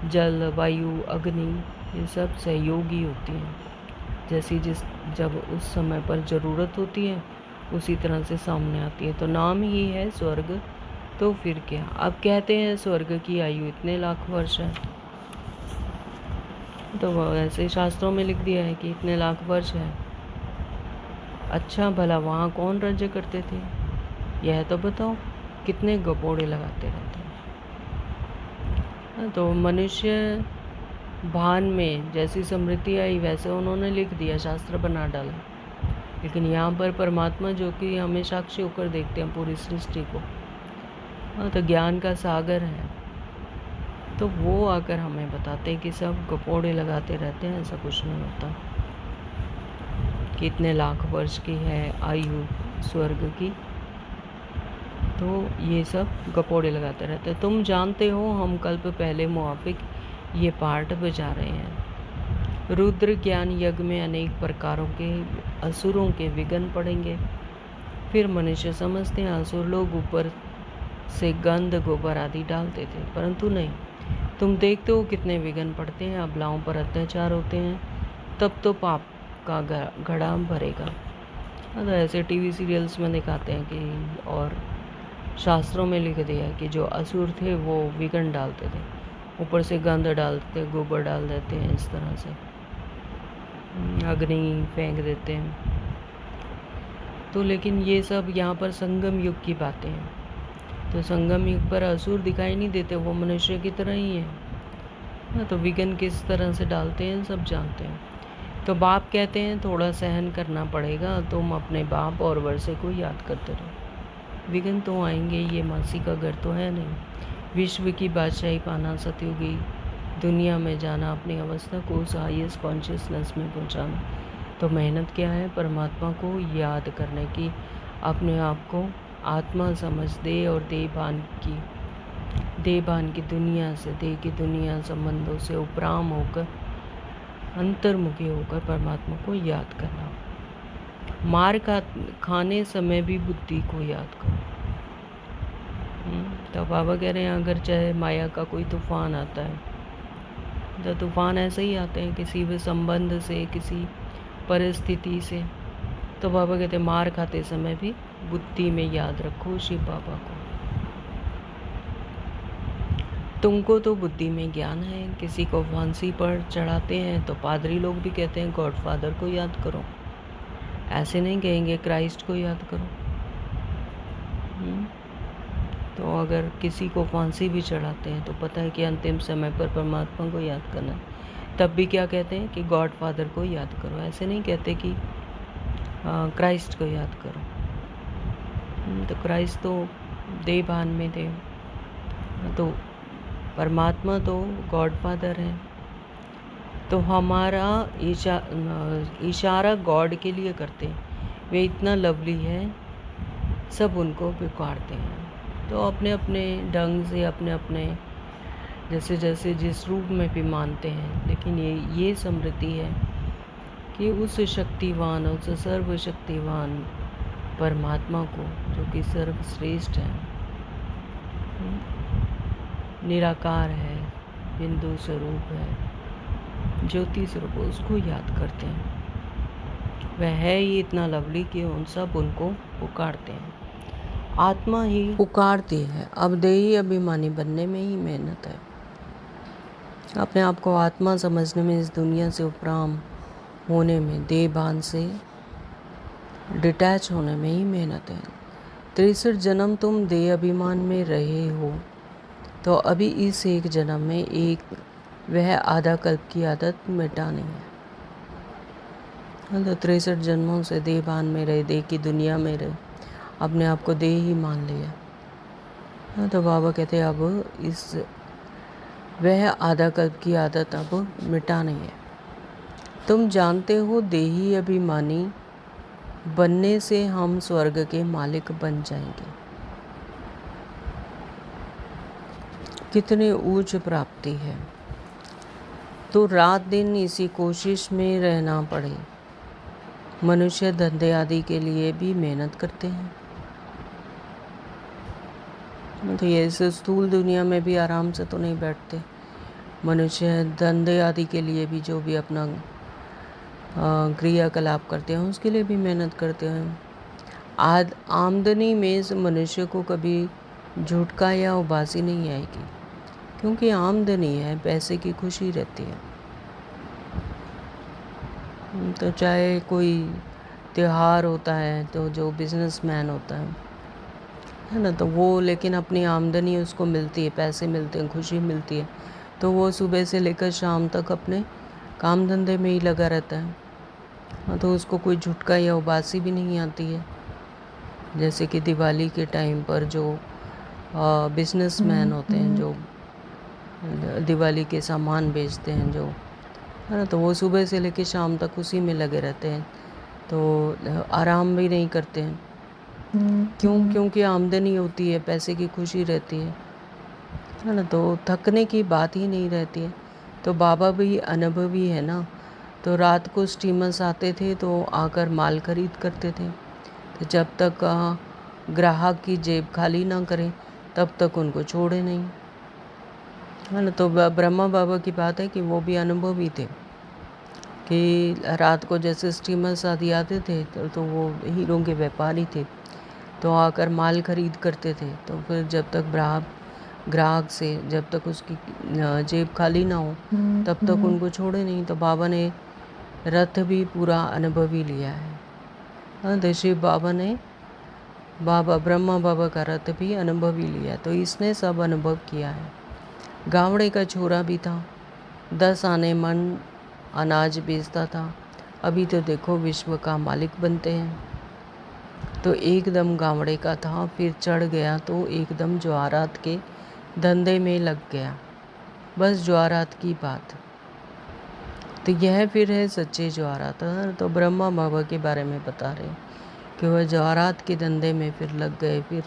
जल, वायु, अग्नि, ये सब सहयोगी होती हैं। जैसी जब उस समय पर ज़रूरत होती है उसी तरह से सामने आती है। तो नाम ही है स्वर्ग, तो फिर क्या। अब कहते हैं स्वर्ग की आयु इतने लाख वर्ष है, तो ऐसे शास्त्रों में लिख दिया है कि इतने लाख वर्ष है। अच्छा भला वहाँ कौन राज्य करते थे, यह तो बताओ, कितने गपोड़े लगाते रहते हैं। तो मनुष्य भान में जैसी समृद्धि आई वैसे उन्होंने लिख दिया, शास्त्र बना डाला। लेकिन यहाँ पर परमात्मा जो कि हमें साक्षी होकर देखते हैं पूरी सृष्टि को, तो ज्ञान का सागर है, तो वो आकर हमें बताते हैं कि सब गपोड़े लगाते रहते हैं, ऐसा कुछ नहीं होता। कितने लाख वर्ष की है आयु स्वर्ग की, तो ये सब गपोड़े लगाते रहते हैं। तुम जानते हो हम कल्प पहले मुआफिक ये पार्ट बजा रहे हैं। रुद्र ज्ञान यज्ञ में अनेक प्रकारों के असुरों के विघ्न पड़ेंगे। फिर मनुष्य समझते हैं असुर लोग ऊपर से गंध गोबर आदि डालते थे, परंतु नहीं, तुम देखते हो कितने विघ्न पड़ते हैं, अबलाओं पर अत्याचार होते हैं, तब तो पाप का घड़ा भरेगा। तो ऐसे टीवी सीरियल्स में दिखाते हैं कि, और शास्त्रों में लिख दिया है कि जो असुर थे वो विघ्न डालते थे, ऊपर से गंध डालते, गोबर डाल देते हैं, इस तरह से अग्नि फेंक देते हैं। तो लेकिन ये सब यहाँ पर संगम युग की बातें हैं। तो संगम युग पर असुर दिखाई नहीं देते, वो मनुष्य की तरह ही है। तो विघ्न किस तरह से डालते हैं सब जानते हैं। तो बाप कहते हैं थोड़ा सहन करना पड़ेगा, तुम अपने बाप और वर्षे को याद करते रहो। विघ्न तो आएंगे, ये मासी का घर तो है नहीं। विश्व की बादशाही पाना, सतयुगी दुनिया में जाना, अपनी अवस्था को उस हाईएस्ट कॉन्शियसनेस में पहुंचाना। तो मेहनत क्या है? परमात्मा को याद करने की, अपने आप को आत्मा समझ दे और देहभान की दुनिया से, देह की दुनिया संबंधों से उपराम होकर, अंतर्मुखी होकर परमात्मा को याद करना। मार खाने समय भी बुद्धि को याद करो। तो बाबा कह रहे हैं अगर चाहे माया का कोई तूफान आता है, तो तूफान ऐसे ही आते हैं किसी भी संबंध से, किसी परिस्थिति से। तो बाबा कहते हैं मार खाते समय भी बुद्धि में याद रखो शिव बाबा को। तुमको तो बुद्धि में ज्ञान है। किसी को फांसी पर चढ़ाते हैं तो पादरी लोग भी कहते हैं गॉडफादर को याद करो, ऐसे नहीं कहेंगे क्राइस्ट को याद करो। तो अगर किसी को फांसी भी चढ़ाते हैं तो पता है कि अंतिम समय पर परमात्मा को याद करना है, तब भी क्या कहते हैं कि गॉड फादर को याद करो, ऐसे नहीं कहते कि क्राइस्ट को याद करो। तो क्राइस्ट तो देहभान में थे, तो परमात्मा तो गॉड फादर है। तो हमारा इशारा गॉड के लिए करते हैं, वे इतना लवली है, सब उनको पुकारते हैं। तो अपने अपने ढंग से, अपने अपने जैसे जैसे जिस रूप में भी मानते हैं, लेकिन ये स्मृति है कि उस शक्तिवान, उस सर्वशक्तिवान परमात्मा को, जो कि सर्वश्रेष्ठ है, निराकार है, बिंदु स्वरूप है, ज्योति स्वरूप, उसको याद करते हैं। वह है ही इतना लवली कि उन सब उनको पुकारते हैं। आत्मा ही पुकारती है। अब देही अभिमानी बनने में ही मेहनत है। अपने आप को आत्मा समझने में, इस दुनिया से उपराम होने में, देहभान से डिटैच होने में ही मेहनत है। 63 जन्म तुम देह अभिमान में रहे हो, तो अभी इस एक जन्म में वह आधा कल्प की आदत मिटानी है। तो 63 जन्मों से देहभान में रहे, देह की दुनिया में रहे, अपने आप को देह ही मान लिया। तो बाबा कहते हैं अब वह आधा कल्प की आदत अब मिटानी है। तुम जानते हो देही अभिमानी बनने से हम स्वर्ग के मालिक बन जाएंगे। कितनी ऊंच प्राप्ति है। तो रात दिन इसी कोशिश में रहना पड़े। मनुष्य धंधे आदि के लिए भी मेहनत करते हैं। तो ये इस स्थूल दुनिया में भी आराम से तो नहीं बैठते। मनुष्य धंधे आदि के लिए भी, जो भी अपना क्रियाकलाप करते हैं, उसके लिए भी मेहनत करते हैं। आमदनी में से मनुष्य को कभी झुटका या उबासी नहीं आएगी, क्योंकि आमदनी है, पैसे की खुशी रहती है। तो चाहे कोई त्योहार होता है, तो जो बिजनेसमैन होता है ना, तो वो लेकिन अपनी आमदनी उसको मिलती है, पैसे मिलते हैं, खुशी मिलती है, तो वो सुबह से लेकर शाम तक अपने काम धंधे में ही लगा रहता है। तो उसको कोई झुटका या उबासी भी नहीं आती है। जैसे कि दिवाली के टाइम पर जो बिजनेसमैन होते हैं, जो दिवाली के सामान बेचते हैं, जो है ना, तो वो सुबह से लेकर शाम तक उसी में लगे रहते हैं, तो आराम भी नहीं करते हैं। क्योंकि आमदनी होती है, पैसे की खुशी रहती है ना, तो थकने की बात ही नहीं रहती है। तो बाबा भी अनुभवी है ना, तो रात को स्टीमर्स आते थे तो आकर माल खरीद करते थे। तो जब तक ग्राहक की जेब खाली ना करें, तब तक उनको छोड़े नहीं, है ना। तो ब्रह्मा बाबा की बात है कि वो भी अनुभवी थे, कि रात को जैसे स्टीमर्स आदि आते थे, तो वो हीरों के व्यापारी थे, तो आकर माल खरीद करते थे। तो फिर जब तक ग्राहक से जब तक उसकी जेब खाली ना हो, तब तक उनको छोड़े नहीं। तो बाबा ने रथ भी पूरा अनुभवी लिया है। तो शिव बाबा ने बाबा ब्रह्मा बाबा का रथ भी अनुभव ही लिया, तो इसने सब अनुभव किया है। गावड़े का छोरा भी था, 10 आने मन अनाज बेचता था, अभी तो देखो विश्व का मालिक बनते हैं। तो एकदम गावड़े का था, फिर चढ़ गया तो एकदम ज्वारात के धंधे में लग गया। बस ज्वारात की बात। तो यह फिर है सच्चे ज्वारात। तो ब्रह्मा बाबा के बारे में बता रहे कि वह ज्वारात के धंधे में फिर लग गए। फिर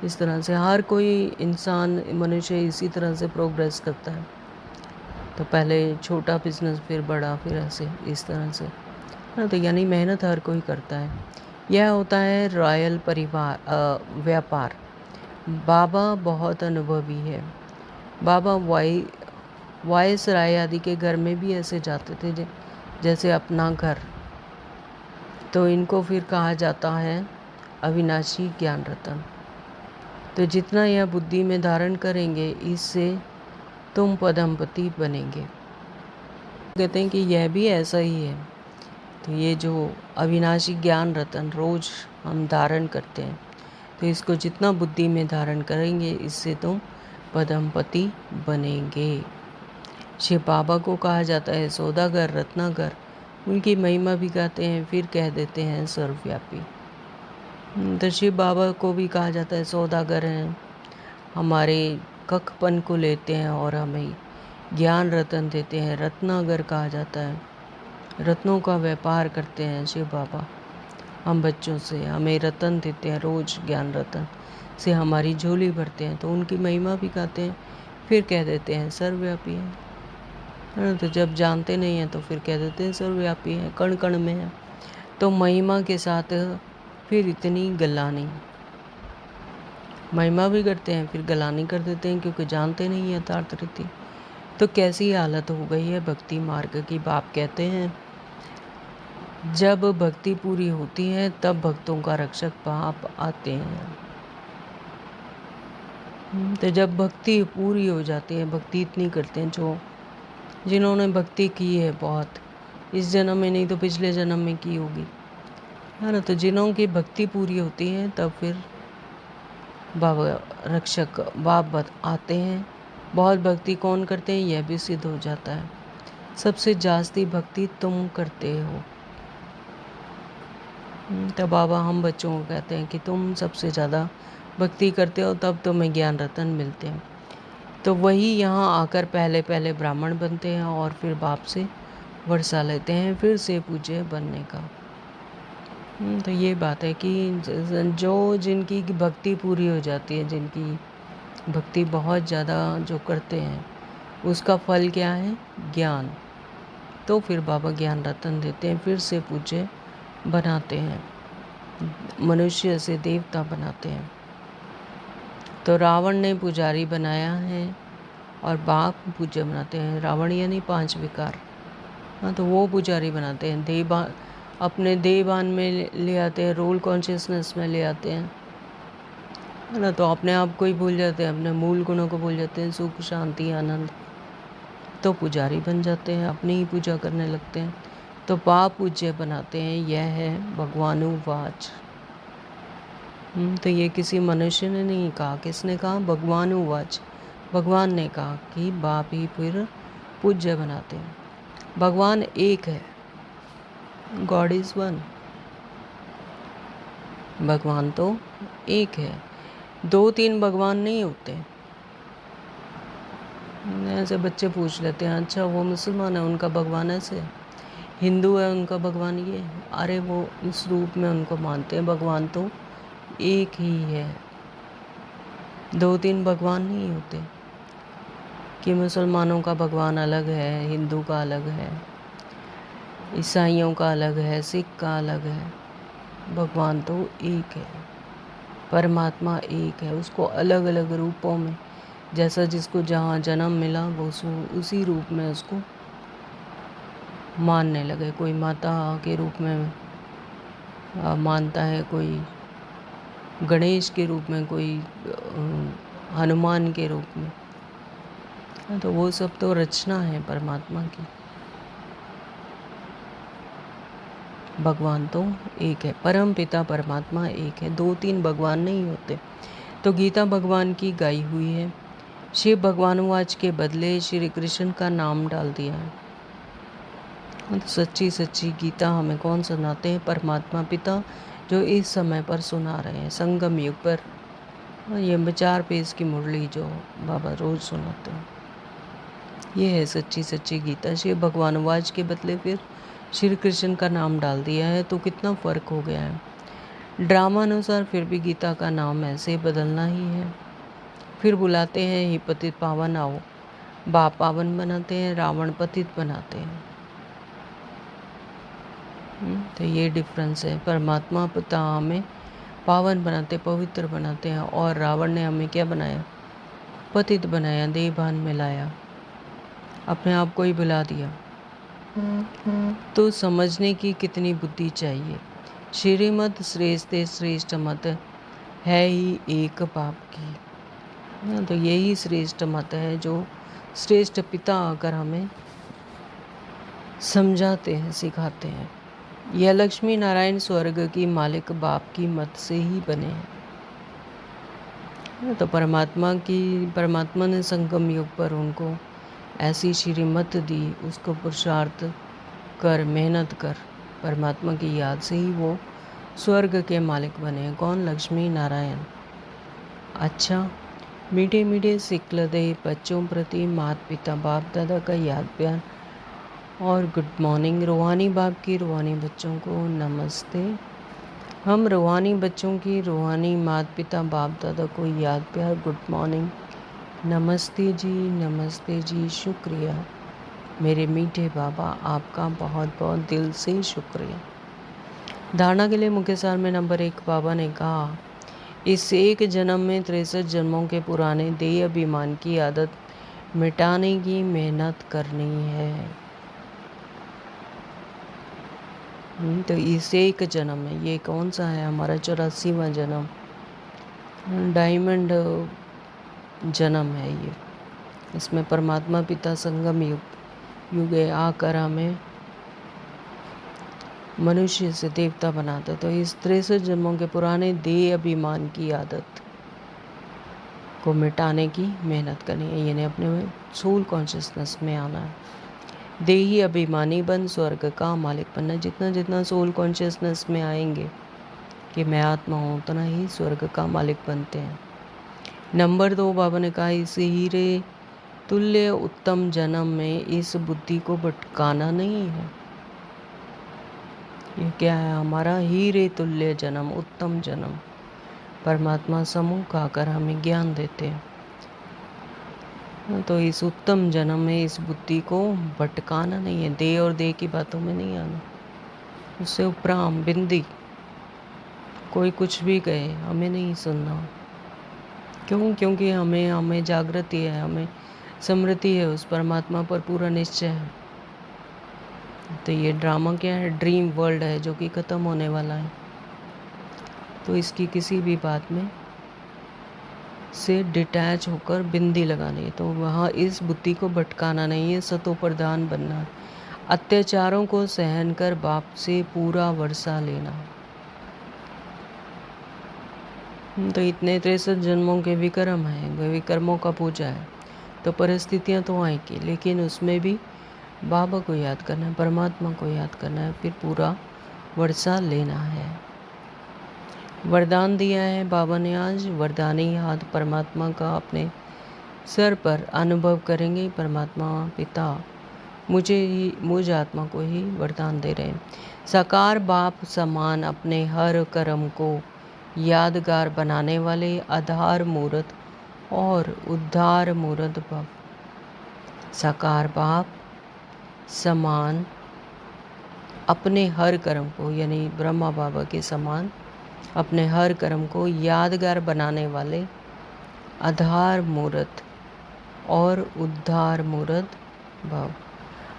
इस तरह से हर कोई इंसान मनुष्य इसी तरह से प्रोग्रेस करता है। तो पहले छोटा बिजनेस, फिर बड़ा, फिर ऐसे इस तरह से ना। तो यानी मेहनत हर कोई करता है। यह होता है रॉयल परिवार व्यापार। बाबा बहुत अनुभवी है। बाबा वाइस राय आदि के घर में भी ऐसे जाते थे जैसे अपना घर। तो इनको फिर कहा जाता है अविनाशी ज्ञान रतन। तो जितना यह बुद्धि में धारण करेंगे, इससे तुम पदमपति बनेंगे। कहते हैं कि यह भी ऐसा ही है। तो ये जो अविनाशी ज्ञान रतन रोज हम धारण करते हैं, तो इसको जितना बुद्धि में धारण करेंगे, इससे तुम पदमपति बनेंगे। शिव बाबा को कहा जाता है सौदागर, रत्नाकर। उनकी महिमा भी गाते हैं, फिर कह देते हैं सर्वव्यापी। तो शिव बाबा को भी कहा जाता है सौदागर हैं, हमारे कखपन को लेते हैं और हमें ज्ञान रतन देते हैं। रत्नागर कहा जाता है, रत्नों का व्यापार करते हैं शिव बाबा। हम बच्चों से हमें रतन देते हैं, रोज ज्ञान रतन से हमारी झोली भरते हैं। तो उनकी महिमा भी गाते हैं, फिर कह देते हैं सर्वव्यापी है। तो जब जानते नहीं हैं तो फिर कह देते हैं सर्वव्यापी है, कण कण में है। तो महिमा के साथ फिर इतनी गलानी, महिमा भी करते हैं, फिर गलानी कर देते हैं, क्योंकि जानते नहीं है यथार्थ रीति। तो कैसी हालत हो गई है भक्ति मार्ग की। बाप कहते हैं जब भक्ति पूरी होती है तब भक्तों का रक्षक बाप आते हैं। तो जब भक्ति पूरी हो जाती है, भक्ति इतनी करते हैं जिन्होंने भक्ति की है बहुत, इस जन्म में नहीं तो पिछले जन्म में की होगी, है ना। तो जिन्हों की भक्ति पूरी होती है तब फिर बाबा रक्षक बाप आते हैं। बहुत भक्ति कौन करते हैं, यह भी सिद्ध हो जाता है। सबसे जास्ती भक्ति तुम करते हो। तब बाबा हम बच्चों को कहते हैं कि तुम सबसे ज़्यादा भक्ति करते हो, तब तुम्हें ज्ञान रतन मिलते हैं। तो वही यहाँ आकर पहले पहले ब्राह्मण बनते हैं और फिर बाप से वर्षा लेते हैं फिर से पूज्य बनने का। तो ये बात है कि जो जिनकी भक्ति पूरी हो जाती है, जिनकी भक्ति बहुत ज़्यादा जो करते हैं, उसका फल क्या है, ज्ञान। तो फिर बाबा ज्ञान रतन देते हैं, फिर से पूज्य बनाते हैं, मनुष्य से देवता बनाते हैं। तो रावण ने पुजारी बनाया है और बाप पूज्य बनाते हैं। रावण यानी 5 विकार। हाँ, तो वो पुजारी बनाते हैं, अपने देहबान में ले आते हैं, रोल कॉन्शियसनेस में ले आते हैं, है ना। तो अपने आप को ही भूल जाते हैं, अपने मूल गुणों को भूल जाते हैं, सुख शांति आनंद। तो पुजारी बन जाते हैं, अपनी ही पूजा करने लगते हैं। तो बाप पूज्य बनाते हैं। यह है भगवानुवाच। तो ये किसी मनुष्य ने नहीं कहा, किसने कहा, भगवानुवाच। भगवान ने कहा कि बाप ही फिर पूज्य बनाते हैं। भगवान एक है, गॉड इज़ वन। भगवान तो एक है, 2-3 भगवान नहीं होते। ऐसे बच्चे पूछ लेते हैं, अच्छा वो मुसलमान है उनका भगवान ऐसे, हिंदू है उनका भगवान ये। अरे वो इस रूप में उनको मानते हैं, भगवान तो एक ही है, 2-3 भगवान नहीं होते कि मुसलमानों का भगवान अलग है, हिंदू का अलग है, ईसाइयों का अलग है, सिख का अलग है। भगवान तो एक है, परमात्मा एक है। उसको अलग अलग रूपों में, जैसा जिसको जहाँ जन्म मिला वो उसी रूप में उसको मानने लगे। कोई माता के रूप में मानता है, कोई गणेश के रूप में, कोई हनुमान के रूप में। तो वो सब तो रचना है परमात्मा की। भगवान तो एक है, परम पिता परमात्मा एक है, 2-3 भगवान नहीं होते। तो गीता भगवान की गाई हुई है। शिव भगवानुवाच के बदले श्री कृष्ण का नाम डाल दिया है। तो सच्ची सच्ची गीता हमें कौन सुनाते हैं? परमात्मा पिता, जो इस समय पर सुना रहे हैं, संगम युग पर। ये 4 पेज की मुरली जो बाबा रोज सुनाते हैं, ये है सच्ची सच्ची गीता। शिव भगवानुवाच के बदले फिर श्री कृष्ण का नाम डाल दिया है, तो कितना फ़र्क हो गया है। ड्रामा अनुसार फिर भी गीता का नाम ऐसे बदलना ही है। फिर बुलाते हैं हे पतित पावन आओ, बाप पावन बनाते हैं, रावण पतित बनाते हैं। तो ये डिफरेंस है। परमात्मा पिता हमें पावन बनाते, पवित्र बनाते हैं, और रावण ने हमें क्या बनाया? पतित बनाया, देह भान में लाया, अपने आप को ही बुला दिया। तो समझने की कितनी बुद्धि चाहिए। श्रीमत श्रेष्ठ श्रेष्ठ मत है ही एक बाप की। तो यही श्रेष्ठ मत है जो श्रेष्ठ पिता आकर हमें समझाते हैं, सिखाते हैं। यह लक्ष्मी नारायण स्वर्ग की मालिक बाप की मत से ही बने हैं। तो परमात्मा ने संगम युग पर उनको ऐसी श्रीमत दी, उसको पुरुषार्थ कर, मेहनत कर, परमात्मा की याद से ही वो स्वर्ग के मालिक बने। कौन? लक्ष्मी नारायण। अच्छा, मीठे मीठे सिक्ल दे बच्चों प्रति माता पिता बाप दादा का याद प्यार और गुड मॉर्निंग। रूहानी बाप की रूहानी बच्चों को नमस्ते। हम रूहानी बच्चों की रूहानी माता पिता बाप दादा को याद प्यार, गुड मॉर्निंग, नमस्ते जी, शुक्रिया मेरे मीठे बाबा, आपका बहुत बहुत दिल से शुक्रिया। धारणा के लिए मुख्य सार में नंबर 1, बाबा ने कहा इस एक जन्म में 63 जन्मों के पुराने देह अभिमान की आदत मिटाने की मेहनत करनी है। तो इस एक जन्म में, ये कौन सा है? हमारा 84वां जन्म, डायमंड जन्म है ये। इसमें परमात्मा पिता संगम युग आकर हमें मनुष्य से देवता बनाते। तो इस 63 जन्मों के पुराने देह अभिमान की आदत को मिटाने की मेहनत करनी है, यानी अपने सोल कॉन्शियसनेस में आना है। देही अभिमानी बन स्वर्ग का मालिक बनना। जितना जितना सोल कॉन्शियसनेस में आएंगे कि मैं आत्मा हूँ, उतना ही स्वर्ग का मालिक बनते हैं। नंबर 2, बाबा ने कहा इस हीरे तुल्य उत्तम जन्म में इस बुद्धि को भटकाना नहीं है। ये क्या है? हमारा हीरे तुल्य जन्म, उत्तम जन्म। परमात्मा समूह आकर हमें ज्ञान देते हैं। तो इस उत्तम जन्म में इस बुद्धि को भटकाना नहीं है, देह और देह की बातों में नहीं आना। उससे उपराम बिंदी कोई कुछ भी कहे, हमें नहीं सुनना। क्यों? क्योंकि हमें जागृति है, हमें स्मृति है, उस परमात्मा पर पूरा निश्चय है। तो ये ड्रामा क्या है? ड्रीम वर्ल्ड है जो कि ख़त्म होने वाला है। तो इसकी किसी भी बात में से डिटैच होकर बिंदी लगानी है। तो वहाँ इस बुद्धि को भटकाना नहीं है, सतो प्रधान बनना है। अत्याचारों को सहन कर बाप से पूरा वर्षा लेना। तो इतने 63 जन्मों के विक्रम हैं, वह विक्रमों का पूजा है। तो परिस्थितियाँ तो आएंगी, लेकिन उसमें भी बाबा को याद करना है, परमात्मा को याद करना है, फिर पूरा वर्षा लेना है। वरदान दिया है बाबा ने आज। वरदानी हाथ परमात्मा का अपने सर पर अनुभव करेंगे। परमात्मा पिता मुझ आत्मा को ही वरदान दे रहे हैं। साकार बाप समान अपने हर कर्म को यादगार बनाने वाले आधार मूर्त और उद्धार मूर्त भव। साकार बाप समान अपने हर कर्म को, यानी ब्रह्मा बाबा के समान अपने हर कर्म को यादगार बनाने वाले आधार मूर्त और उद्धार मूर्त भव।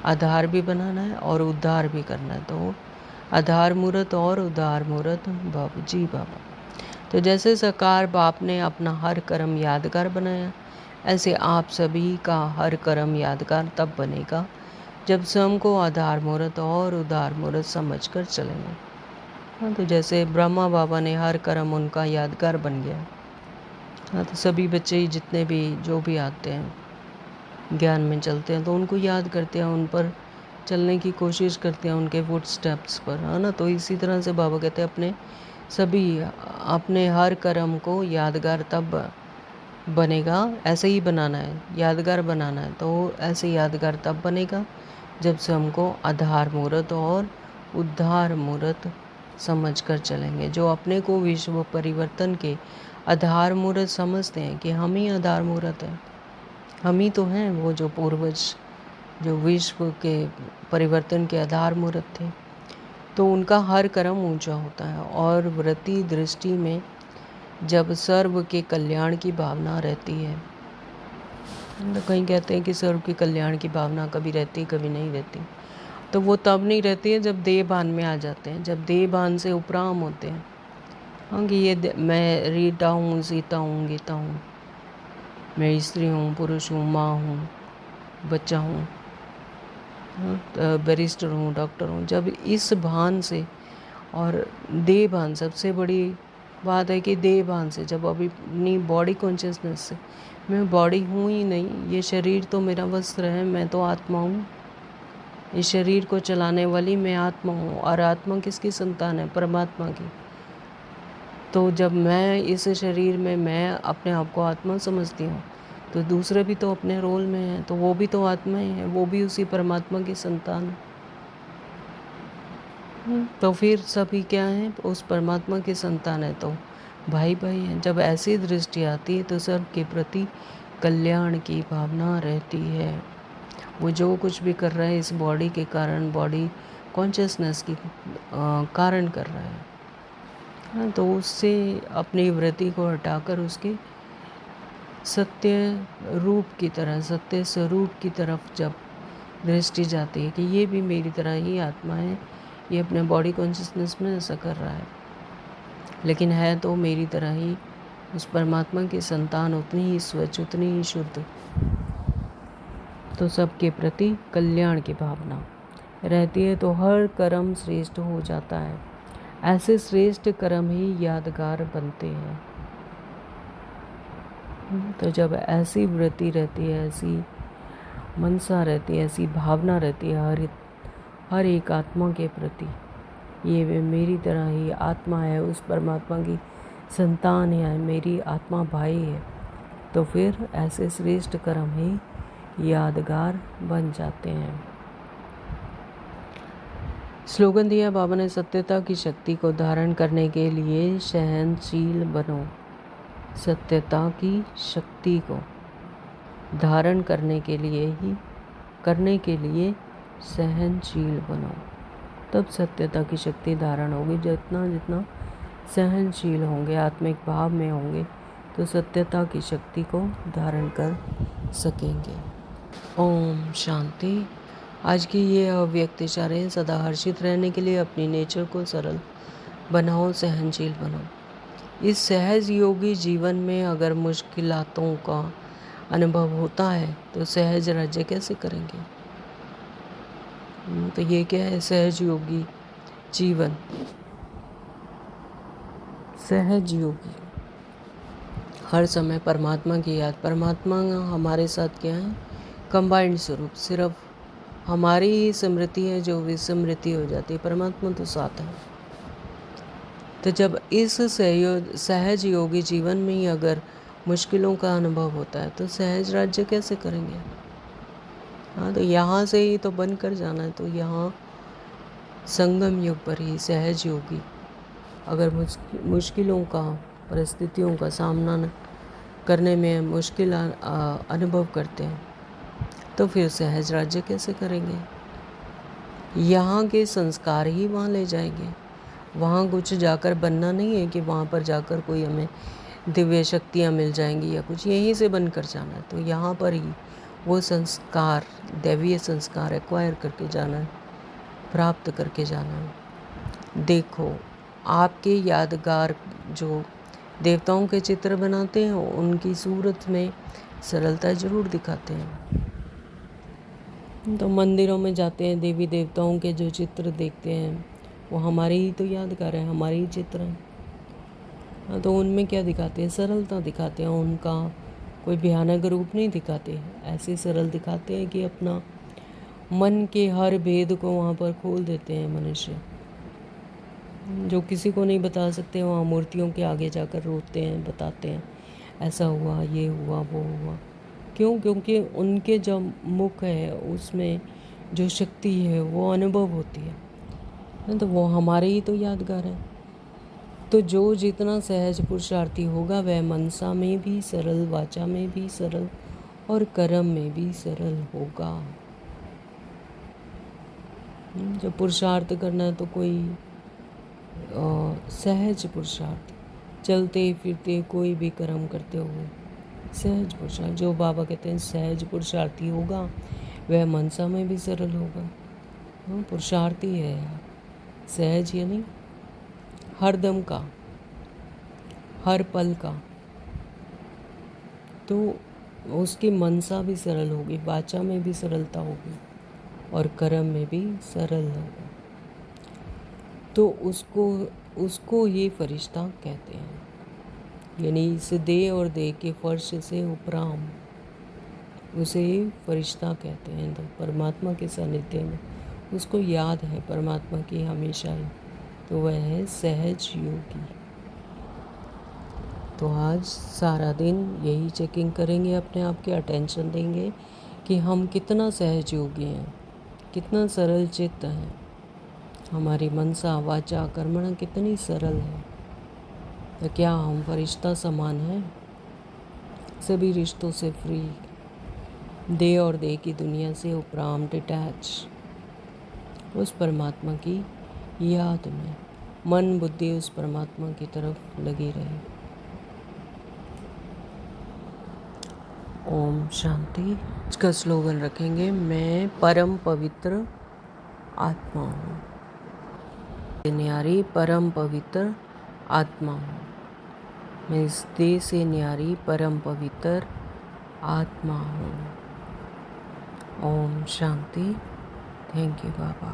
आधार भी बनाना है और उद्धार भी करना है। तो आधार मूर्त और उद्धार मूर्त भव। जी बाबा। तो जैसे साकार बाप ने अपना हर कर्म यादगार बनाया, ऐसे आप सभी का हर कर्म यादगार तब बनेगा जब स्वयं को आधार मूर्त और उदार मूर्त समझ कर चलेंगे। हाँ, तो जैसे ब्रह्मा बाबा ने हर कर्म उनका यादगार बन गया। हाँ, तो सभी बच्चे जितने भी जो भी आते हैं ज्ञान में चलते हैं तो उनको याद करते हैं, उन पर चलने की कोशिश करते हैं, उनके फुट स्टेप्स पर, है ना। तो इसी तरह से बाबा कहते हैं अपने हर कर्म को यादगार तब बनेगा, ऐसे ही बनाना है, यादगार बनाना है। तो ऐसे यादगार तब बनेगा जब से हमको आधार मूर्त और उद्धार मूर्त समझ कर चलेंगे। जो अपने को विश्व परिवर्तन के आधार मूर्त समझते हैं कि हम ही आधार मूर्त हैं, हम ही तो हैं वो जो पूर्वज जो विश्व के परिवर्तन के आधार मूर्त थे। तो उनका हर कर्म ऊंचा होता है और वृत्ति दृष्टि में जब सर्व के कल्याण की भावना रहती है, तो कहीं कहते हैं कि सर्व के कल्याण की भावना कभी रहती कभी नहीं रहती। तो वो तब नहीं रहती है जब देह भान में आ जाते हैं, जब देह भान से उपराम होते हैं। हाँ, कि ये मैं रीता हूँ, सीता हूँ, गीता हूँ, मैं स्त्री हूँ, पुरुष हूँ, माँ हूँ, बच्चा हूँ, बैरिस्टर हूँ, डॉक्टर हूँ। जब इस भान से और देह भान, सबसे बड़ी बात है कि देह भान से, जब अभी अपनी बॉडी कॉन्शियसनेस से मैं बॉडी हूँ ही नहीं, ये शरीर तो मेरा वस्त्र है, मैं तो आत्मा हूँ, इस शरीर को चलाने वाली मैं आत्मा हूँ। और आत्मा किसकी संतान है? परमात्मा की। तो जब मैं इस शरीर में मैं अपने आप को आत्मा समझती हूँ तो दूसरे भी तो अपने रोल में हैं, तो वो भी तो आत्मा ही है, वो भी उसी परमात्मा की संतान है। तो फिर सभी क्या हैं? उस परमात्मा की संतान है, तो भाई भाई हैं। जब ऐसी दृष्टि आती है तो सबके प्रति कल्याण की भावना रहती है। वो जो कुछ भी कर रहा है इस बॉडी के कारण, बॉडी कॉन्शियसनेस की कारण कर रहा है, हाँ, तो उससे अपनी वृत्ति को हटाकर उसके सत्य रूप की तरह, सत्य स्वरूप की तरफ जब दृष्टि जाती है कि ये भी मेरी तरह ही आत्मा है, ये अपने बॉडी कॉन्शियसनेस में ऐसा कर रहा है, लेकिन है तो मेरी तरह ही उस परमात्मा की संतान, उतनी ही स्वच्छ, उतनी ही शुद्ध। तो सबके प्रति कल्याण की भावना रहती है तो हर कर्म श्रेष्ठ हो जाता है। ऐसे श्रेष्ठ कर्म ही यादगार बनते हैं। तो जब ऐसी वृत्ति रहती है, ऐसी मनसा रहती है, ऐसी भावना रहती है हर एक आत्मा के प्रति, ये वे मेरी तरह ही आत्मा है, उस परमात्मा की संतान है, मेरी आत्मा भाई है, तो फिर ऐसे श्रेष्ठ कर्म ही यादगार बन जाते हैं। स्लोगन दिया बाबा ने, सत्यता की शक्ति को धारण करने के लिए सहनशील बनो। सत्यता की शक्ति को धारण करने के लिए सहनशील बनो, तब सत्यता की शक्ति धारण होगी। जितना सहनशील होंगे, आत्मिक भाव में होंगे, तो सत्यता की शक्ति को धारण कर सकेंगे। ओम शांति। आज की ये अव्यक्त इशारे सदा हर्षित रहने के लिए अपनी नेचर को सरल बनाओ, सहनशील बनो। इस सहज योगी जीवन में अगर मुश्किलातों का अनुभव होता है तो सहज राज्य कैसे करेंगे? तो ये क्या है? सहज योगी जीवन, सहज योगी हर समय परमात्मा की याद। परमात्मा हमारे साथ क्या है? कंबाइंड स्वरूप, सिर्फ हमारी ही स्मृति है जो विस्मृति हो जाती है, परमात्मा तो साथ है। तो जब इस सहज योगी जीवन में ही अगर मुश्किलों का अनुभव होता है तो सहज राज्य कैसे करेंगे? हाँ, तो यहाँ से ही तो बन कर जाना है। तो यहाँ संगम युग पर ही सहज योगी अगर मुश्किलों का, परिस्थितियों का सामना करने में मुश्किल अनुभव करते हैं तो फिर सहज राज्य कैसे करेंगे? यहाँ के संस्कार ही वहाँ ले जाएंगे। वहाँ कुछ जाकर बनना नहीं है कि वहाँ पर जाकर कोई हमें दिव्य शक्तियाँ मिल जाएंगी या कुछ, यहीं से बन कर जाना है। तो यहाँ पर ही वो संस्कार, दैवीय संस्कार एक्वायर करके जाना है, प्राप्त करके जाना है। देखो, आपके यादगार जो देवताओं के चित्र बनाते हैं उनकी सूरत में सरलता जरूर दिखाते हैं, तो मंदिरों में जाते हैं, देवी देवताओं के जो चित्र देखते हैं वो हमारे ही तो यादगार है, हमारे ही चित्र हैं। हाँ, तो उनमें क्या दिखाते हैं? सरलता दिखाते हैं, उनका कोई भयानक रूप नहीं दिखाते, ऐसे सरल दिखाते हैं कि अपना मन के हर भेद को वहाँ पर खोल देते हैं मनुष्य, जो किसी को नहीं बता सकते। वहाँ मूर्तियों के आगे जाकर रोते हैं, बताते हैं ऐसा हुआ, ये हुआ, वो हुआ। क्यों? क्योंकि उनके जो मुख है उसमें जो शक्ति है वो अनुभव होती है, तो वो हमारे ही तो यादगार है। तो जो जितना सहज पुरुषार्थी होगा वह मनसा में भी सरल, वाचा में भी सरल और कर्म में भी सरल होगा। जो पुरुषार्थ करना है तो कोई सहज पुरुषार्थ, चलते फिरते कोई भी कर्म करते हुए सहज पुरुषार्थ, जो बाबा कहते हैं सहज पुरुषार्थी होगा वह मनसा में भी सरल होगा। पुरुषार्थी है यार, सहज यानी हर दम का, हर पल का। तो उसकी मनसा भी सरल होगी, वाचा में भी सरलता होगी और कर्म में भी सरल होगा। तो उसको ये फरिश्ता कहते हैं, यानी इस देह और देह के फर्श से उपराम उसे फरिश्ता कहते हैं। तो परमात्मा के सानिध्य में उसको याद है परमात्मा की हमेशा ही, तो वह है सहज योगी। तो आज सारा दिन यही चेकिंग करेंगे, अपने आप की अटेंशन देंगे कि हम कितना सहज योगी हैं, कितना सरल चित्त हैं, हमारी मनसा वाचा कर्मणा कितनी सरल है। तो क्या हम फरिश्ता समान हैं, सभी रिश्तों से फ्री, देह और देह की दुनिया से उपराम, डिटैच, उस परमात्मा की याद में मन बुद्धि उस परमात्मा की तरफ लगी रहे। ओम शांति। इसका स्लोगन रखेंगे, मैं परम पवित्र आत्मा हूँ, न्यारी परम पवित्र आत्मा हूँ, मैं इस देह से न्यारी परम पवित्र आत्मा हूँ। Om Shanti. Thank you Baba.